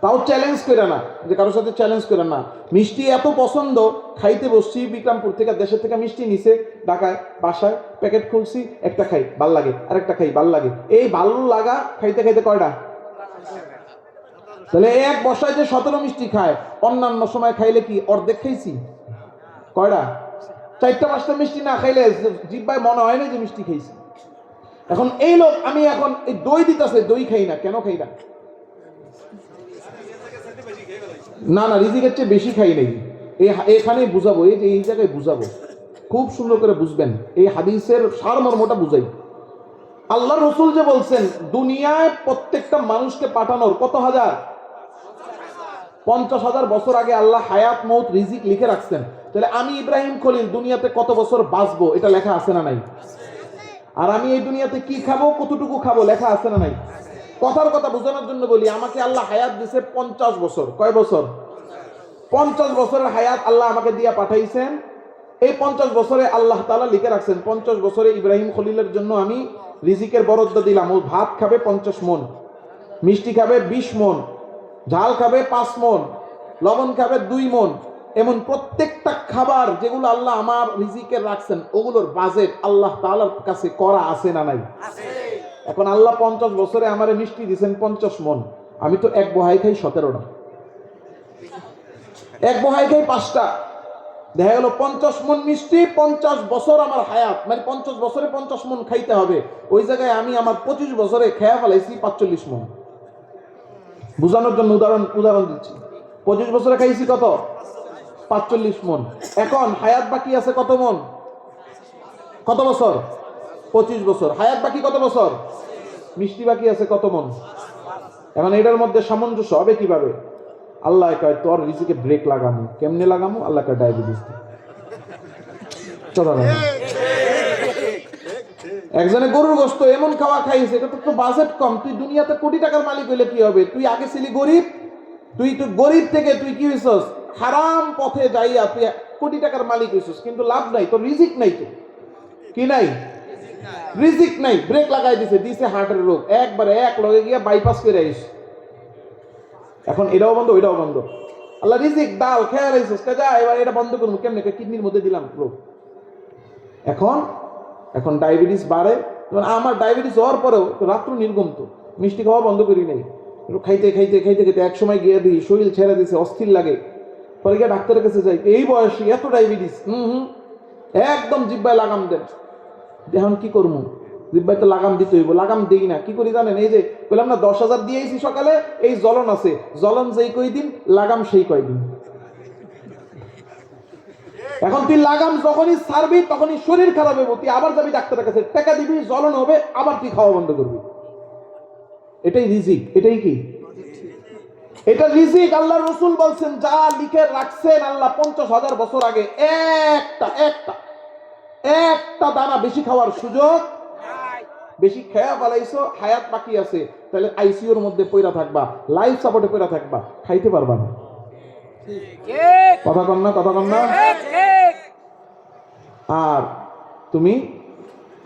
তাও চ্যালেঞ্জ করে না, যে কারোর সাথে চ্যালেঞ্জ করে না। মিষ্টি এত পছন্দ, খাইতে বসছি, বিক্রমপুর থেকে দেশের থেকে মিষ্টি নিছে ঢাকায়, বাসায় প্যাকেট খুলছি, একটা খাই ভাল লাগে, আরেকটা খাই ভাল লাগে, এই ভালো লাগা খাইতে খাইতে কয়টা? তাহলে এক বসায় যে 17 মিষ্টি খায়, অন্যান্য সময় খাইলে কি অর্ধেক খাইছি? কয়টা? 4টা 5টা মিষ্টি না খাইলে জিহ্বায় মনে হয় না যে মিষ্টি খাইছি। এখন এই লোক, আমি এখন এই দই দিতেছে, দই খাই না, কেন খাই না? না না, রিজিকের চেয়ে বেশি খাই নাই। এখানেই বুঝাবো, এই যে এই জায়গায় বুঝাবো, খুব সুন্দর করে বুঝবেন। এই হাদিসের সারমর্মটা বুঝাই। আল্লাহ রসুল যে বলছেন দুনিয়ায় প্রত্যেকটা মানুষকে পাঠানোর কত হাজার? 50,000 বছর আগে আল্লাহ হায়াত মৌত রিজিক লিখে রাখছেন। তাহলে আমি ইব্রাহিম খলিল দুনিয়াতে কত বছর বাঁচবো এটা লেখা আছে না নাই? আর আমি এই দুনিয়াতে কি খাবো, কতটুকু খাবো, লেখা আছে না নাই? কথার কথা বোঝানোর জন্য বলি, আমাকে আল্লাহ হায়াত দিয়েছে 50 বছর। কয় বছর? 50 বছরের হায়াত আল্লাহ আমাকে দিয়া পাঠাইছেন। এই 50 বছরে আল্লাহ তাআলা লিখে রাখছেন 50 বছরে ইব্রাহিম খলিলের জন্য আমি রিজিকের বরাদ্দ দিলাম। ও ভাত খাবে 50 মণ, মিষ্টি খাবে 20 মণ, ঝাল খাবে 5 মণ, লবণ খাবে 2 মণ। এমন প্রত্যেকটা খাবার যেগুলো আল্লাহ আমার রিজিকের রাখছেন, ওগুলোর বাজেট আল্লাহ তাআলার কাছে করা আছে না নাই? এখন আল্লাহ 50 বছরে আমারে মিষ্টি দিয়েছেন 50 মণ, আমি তো এক বহাই খাই 17টা, এক বহাই খাই 5টা, দেখা গেল 50 মণ মিষ্টি, 50 বছর আমার হায়াত, মানে 50 বছরে 50 মণ খাইতে হবে। ওই জায়গায় আমি আমার 25 বছরে খেয়া ফেলাইছি 45 মণ। বুঝানোর জন্য উদাহরণ দিচ্ছি। 25 বছরে খাইছি কত? 45 মণ। এখন হায়াত বাকি আছে কত মণ? কত বছর? 25 বছর। হায়াত বাকি কত বছর? মিষ্টি বাকি আছে কত মণ? এখন এটার মধ্যে সামঞ্জস্য হবে কিভাবে? আল্লাহ কয় তোর রিজিকে ব্রেক লাগামু। কেমনে লাগামু? আল্লাহ কয় ডায়াবেটিস। একজনে গরুর গোশত এমন খাওয়া খাইছে, এটা তো বাজেট কম, তুই দুনিয়াতে কোটি টাকার মালিক হইলে কি হবে? তুই আগে ছিলি গরিব, তুই গরিব থেকে তুই কি হইছস? হারাম পথে যাইয়া তুই কোটি টাকার মালিক হইছস, কিন্তু লাভ নাই, তোর রিজিক নাই। তো কি নাই? রিজিক নাই। ব্রেক লাগাই দিছে হার্টের রোগ, একবারে এক লগে গিয়া বাইপাস করে আইস। এখন এটাও বন্ধ, ওইটাও বন্ধ। আল্লাহ রিজিক ডাল খেয়াল আইছিস যা এবার এটা বন্ধ করবো কেমনে, কিডনির মধ্যে দিলাম লোক। এখন এখন ডায়াবেটিস বাড়ে, আমার ডায়াবেটিস হওয়ার পরেও রাত্র নির্গম তো মিষ্টি খাওয়া বন্ধ করি নাই, খাইতে খাইতে খাইতে খাইতে এক সময় গিয়ে দিই শরীর ছেড়ে দিছে, অস্থির লাগে। পরে গিয়ে ডাক্তারের কাছে যাই, এই বয়সে এত ডায়াবেটিস, একদম জিব্বায় লাগাম দেন। এখন কি করবো, জিব্বায় তো লাগাম দিতে হইব, লাগাম দিই না, কি করি জানেন? এই যে বললাম না 10,000 দিয়েছি সকালে, এই জ্বলন আছে, জ্বলন যেই কয়দিন লাগাম সেই কয়দিন। এখন তুই লাগাম যখনই ছাড়বি তখনই শরীর খারাপ হবে, তুই আবার যাবি ডাক্তারের কাছে, টাকা দিবি, জ্বলন হবে, আবার তুই খাওয়া বন্ধ করবি। এটাই রিজিক, এটাই কি এটা রিজিক। আল্লাহ রসুল বলছেন যা লিখে রাখছেন আল্লাহ 50,000 বছর আগে, একটা একটা একটা দানা বেশি খাওয়ার সুযোগ। বেশি খেয়া ফেলাইছো, হায়াত বাকি আছে, তাহলে আইসিইউর মধ্যে পয়রা থাকবা, লাইফ সাপোর্টে পয়রা থাকবা, খাইতে পারবা না। কথা কন না, কথা কন না। আর তুমি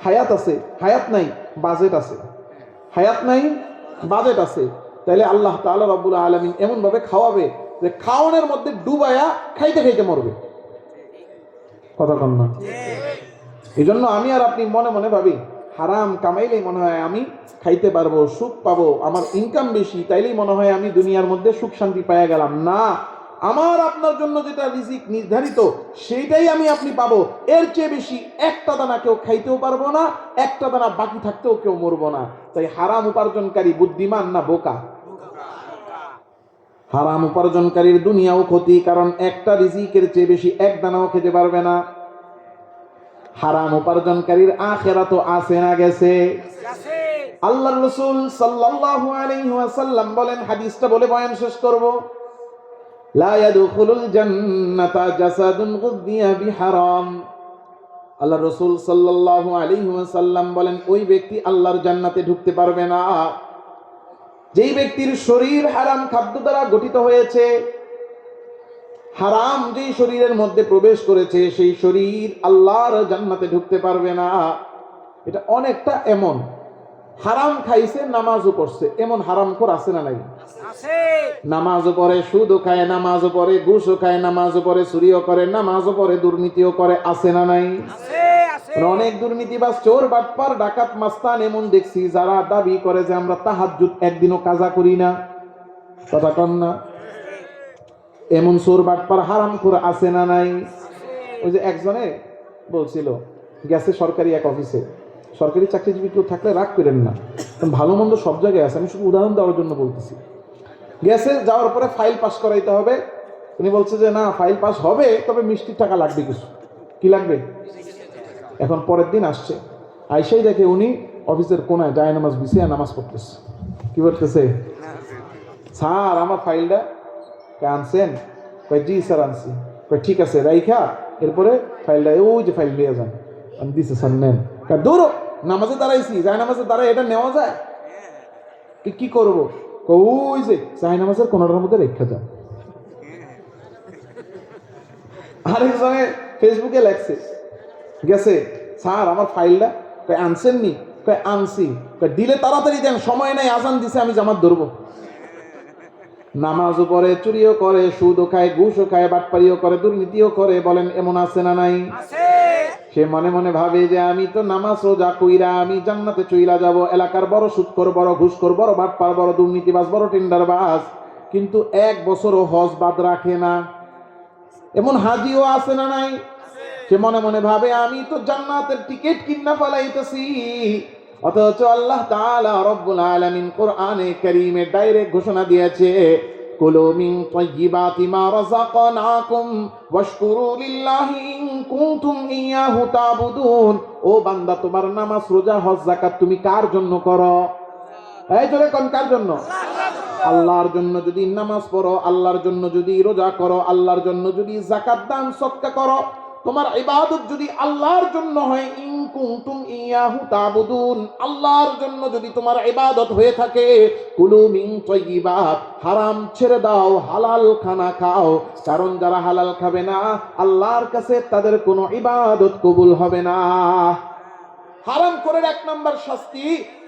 হায়াত আছে, হায়াত নাই, বাজেট আছে, হায়াত নাই, বাজেট আছে, তাহলে আল্লাহ তাআলা রব্বুল আলামিন এমন ভাবে খাওয়াবে যে খাওয়ানোর মধ্যে ডুবায়া খাইতে খাইতে মরবে। কথা কন না। এই জন্য আমি আর আপনি মনে মনে ভাবি হারাম কামাইলেই মনে হয় আমি খাইতে পারবো, সুখ পাবো, আমার ইনকাম বেশি, তাইলেই মনে হয় আমি দুনিয়ার মধ্যে সুখ শান্তি পাইয়া গেলাম। না, আমার আপনার জন্য যেটা রিজিক নির্ধারিত সেইটাই আমি আপনি পাবো, এর চেয়ে বেশি একটা দানা কেউ খাইতেও পারবো না, একটা দানা বাকি থাকতেও কেউ মরবো না। তাই হারাম উপার্জনকারী বুদ্ধিমান না বোকা? হারাম উপার্জনকারীর দুনিয়াও ক্ষতি, কারণ একটা রিজিকের চেয়ে বেশি এক দানাও খেতে পারবে না। হারাম উপার্জনকারীর আখিরাতও আছে না গেছে? আল্লাহর রাসূল সাল্লাল্লাহু আলাইহি ওয়াসাল্লাম বলেন, হাদিসটা বলে বয়ান শেষ করব, লা ইয়াদখুলুল জান্নাতা জাসাদুন গুযিয়া বিহারাম। আল্লাহর রাসূল সাল্লাল্লাহু আলাইহি ওয়াসাল্লাম বলেন, ওই ব্যক্তি আল্লাহর জান্নাতে ঢুকতে পারবে না যেই ব্যক্তির শরীর হারাম খাদ্য দ্বারা গঠিত হয়েছে। হারাম যেই শরীরের মধ্যে প্রবেশ করেছে সেই শরীর আল্লাহর জান্নাতে ঢুকতে পারবে না। এটা অনেকটা এমন, হারাম খাইছে নামাজও পড়ছে, এমন হারামখোর আছে না নাই? নামাজও পড়ে, সুদও খায়, নামাজও পড়ে, ঘুষও খায়, নামাজও পড়ে, চুরিও করে, নামাজও পড়ে, দুর্নীতিও করে, আছে না নাই? অনেক দুর্নীতিবাজ, চোর, বাটপার, ডাকাত, মাস্তান এমন দেখছি যারা দাবি করে যে আমরা তাহাজ্জুদ একদিনও কাজা করি না। কথা কন না। এমন চোর, বাটপার, হারামখোর আছে না নাই? ওই যে একজনে বলছিল, গেছে সরকারি এক অফিসে, সরকারি চাকরিজীবী কেউ থাকলে রাগ করেন না, ভালো মন্দ সব জায়গায় আছে, আমি শুধু উদাহরণ দেওয়ার জন্য বলতেছি। গেছে, যাওয়ার পরে ফাইল পাস করাইতে হবে, উনি বলছে যে না ফাইল পাস হবে, তবে মিষ্টির টাকা লাগবে কিছু। কি লাগবে? এখন পরের দিন আসছে, আইসাই দেখে উনি অফিসের কোনায় যায় নামাজ বিছিয়ে নামাজ পড়তেছে। কি করতেছে? স্যার আমার ফাইলটা আনছেন? কয় জি স্যার আনছি। কয় ঠিক আছে রাইখা এরপরে ফাইলটা ওই যে ফাইল নিয়ে যান। আমি দিছে স্যার নেন। দূর, নামাজে দাঁড়াইছি, যায় নামাজে দাঁড়াই এটা নেওয়া যায়? কি করবো? ওই যে যায় নামাজের কোনটার মধ্যে রেখা যান। আরেকজনে ফেসবুকে লেখছে, গেছে, স্যার আমার ফাইলটা, কয় আনছেন নি? কয় আনছি। কয় দিলে তাড়াতাড়ি দেন, সময় নাই, আজান দিছে, আমি জামাত ধরবো। নামাজও পড়ে, চুরিও করে, সুদও খায়, ঘুষও খায়, বাটপারিও করে, দুর্নীতিও করে, বলেন এমন আছে না নাই? সে মনে মনে ভাবে যে আমি তো নামাজ রোজা কইরা আমি জান্নাতে চইলা যাব, এলাকার বড় সুদখোর, বড় ঘুষখোর, বড় বাটপার, বড় দুর্নীতিবাজ, বড় টেন্ডারবাজ, কিন্তু এক বছরও হজ বাদ রাখে না। এমন হাজিও আছে না নাই? সে মনে মনে ভাবে আমি তো জান্নাতের টিকিট কিনা ফেলাইতেছি, অথচ আল্লাহ তাআলা রব্বুল আলামিন কোরআনে কারীমে ডাইরেক্ট ঘোষণা দিয়েছে, কুলু মিন তাইয়্যিবাতি মা রাযাকনাকুম ওয়াশকুরু লিল্লাহি ইন কুনতুম ইয়াহু তা'বুদুন। ও বান্দা, তোমার নামাজ, রোজা, হজ, যাকাত তুমি কার জন্য করো? এই জোরে কোন কার জন্য? আল্লাহর জন্য যদি নামাজ পড়ো, আল্লাহর জন্য যদি রোজা করো, আল্লাহর জন্য যদি যাকাত দান সদকা করো, তোমার ইবাদত যদি আল্লাহর জন্য হয়, ইন কুনতুম ইয়াহু তা'বুদুন, আল্লাহর জন্য যদি তোমার ইবাদত হয়ে থাকে, কুলু মিন তাইয়্যিবাত, হারাম ছেড়ে দাও, হালাল খানা খাও, কারণ যারা হালাল খাবে না আল্লাহর কাছে তাদের কোনো ইবাদত কবুল হবে না। হারাম করার এক নাম্বার শাস্তি,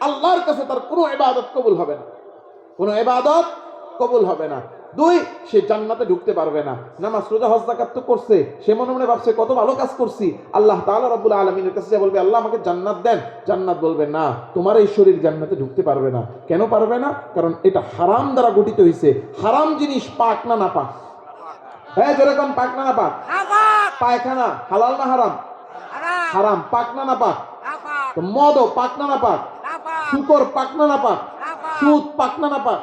আল্লাহর কাছে তার কোনো ইবাদত কবুল হবে না, কোনো ইবাদত কবুল হবে না। দুই, সে জান্নাতে ঢুকতে পারবে না। নামাজ রোজা হজ যাকাত তো করছে, সে মনে মনে ভাবছে কত ভালো কাজ করছি, আল্লাহ তাআলা রব্বুল আলামিনের কাছে বলবে আল্লাহ আমাকে জান্নাত দেন, জান্নাত বলবে না, তোমার এই শরীর জান্নাতে ঢুকতে পারবে না। কেন পারবে না? কারণ এটা হারাম দ্বারা গঠিত হয়েছে। হারাম জিনিস পাক না নাপাক? হ্যাঁ যেরকম পাক না নাপাক? পায়খানা হালাল না হারাম? হারাম। পাক না নাপাক? তো মদও পাক না নাপাক? শুকর পাক না নাপাক? সুদ পাক না নাপাক?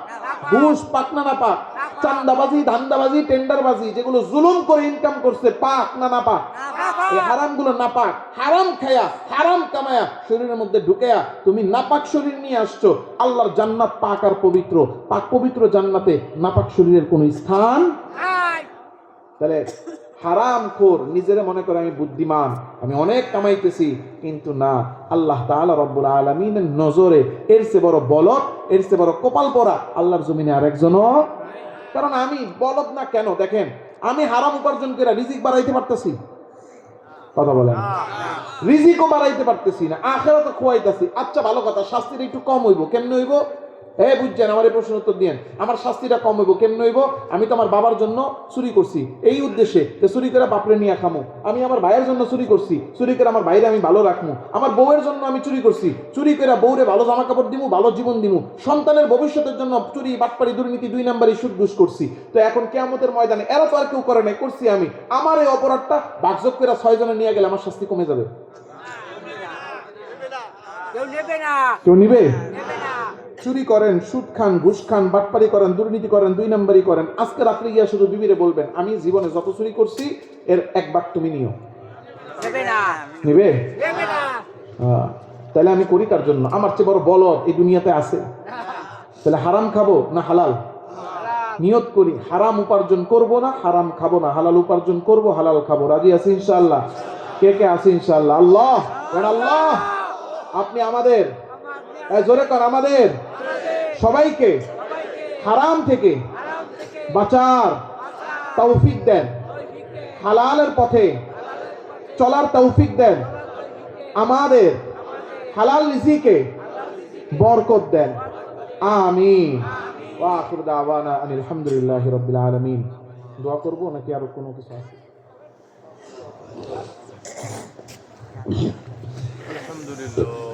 ঘুষ পাক না নাপাক? চান্দাবাজি, ধান্দাবাজি, টেন্ডারবাজি যেগুলো জুলুম করে ইনকাম করছে, পাক না নাপাক? এই হারাম গুলো নাপাক। হারাম খায়া হারাম কামায়া শরীরের মধ্যে ঢুকেয়া তুমি নাপাক শরীর নিয়ে আসছো। আল্লাহর জান্নাত পাক আর পবিত্র, পাক পবিত্র জান্নাতে নাপাক শরীরের কোনো স্থান। তাহলে হারাম খোর নিজেরা মনে করে আমি বুদ্ধিমান, আমি অনেক কামাইতেছি, কিন্তু না, আল্লাহ তাআলা রব্বুল আলামিনের নজরে এর চেয়ে বড় বলদ, এর চেয়ে বড় কপাল পরা আল্লাহর জমিনে আরেকজনও। কারণ আমি বলদ না কেন, দেখেন আমি হারাম উপার্জন করে রিজিক বাড়াইতে পারতেছি, কথা বলেন, রিজিকও বাড়াইতে পারতেছি না, আখিরাতে খোয়াইতেছি। আচ্ছা ভালো কথা, শাস্তিটা একটু কম হইব, কেমনে হইব? বুঝছেন, আমার এই প্রশ্ন উত্তর দিয়েন। আমার শাস্তিটা কম হইব, কেমনে হইব? আমি তো আমার বাবার জন্য চুরি করছি এই উদ্দেশ্যে, চুরি করে বাপরে নিয়ে খামো। আমি আমার ভাইয়ের জন্য চুরি করছি, চুরি করে আমার ভাইরে আমি ভালো রাখবো। আমার বউয়ের জন্য আমি চুরি করছি, চুরি করে বউরে ভালো জামা কাপড় দিমু, ভালো জীবন দিমু। সন্তানের ভবিষ্যতের জন্য চুরি, বাটপারি, দুর্নীতি, 2 নাম্বারই সুদ ঘুষ করছি। তো এখন কিয়ামতের ময়দানে এরা তো আর কেউ করে নাই, করছি আমি। আমার এই অপরাধটা ভাগযোগ করে 6 জনে নিয়ে গেলে আমার শাস্তি কমে যাবে। কেউ নিবে? চুরি করেন, সুদ খান, ঘুষ খান, বাটপারি করেন, দুর্নীতি করেন, 2 নাম্বারই করেন, আজকে রাত্রে গিয়া শুধু বিবিরে বলবেন আমি জীবনে যত চুরি করছি এর 1 ভাগ তুমি নিও। নিবে? তাহলে আমি করি কার জন্য? আমার চেয়ে বড় বলদ এই দুনিয়াতে আছে। তাহলে হারাম খাবো না হালাল? নিয়ত করি হারাম উপার্জন করব না, হারাম খাবো না, হালাল উপার্জন করব, হালাল খাবো। রাজি আছি ইনশাআল্লাহ? কে কে আছে ইনশাআল্লাহ? আল্লাহ আল্লাহ আপনি আমাদের জোরে কর, আমাদের সবাইকে হারাম থেকে বাঁচার তৌফিক দেন, হালালের পথে চলার তৌফিক দেন, আমাদের হালাল রিজিকে বরকত দেন, আমিন। ওয়া আখিরু দাওয়ানা আনিল হামদুলিল্লাহি রাব্বিল আলামিন। দোয়া করব নাকি আরো কোনো কিছু আছে? আলহামদুলিল্লাহ।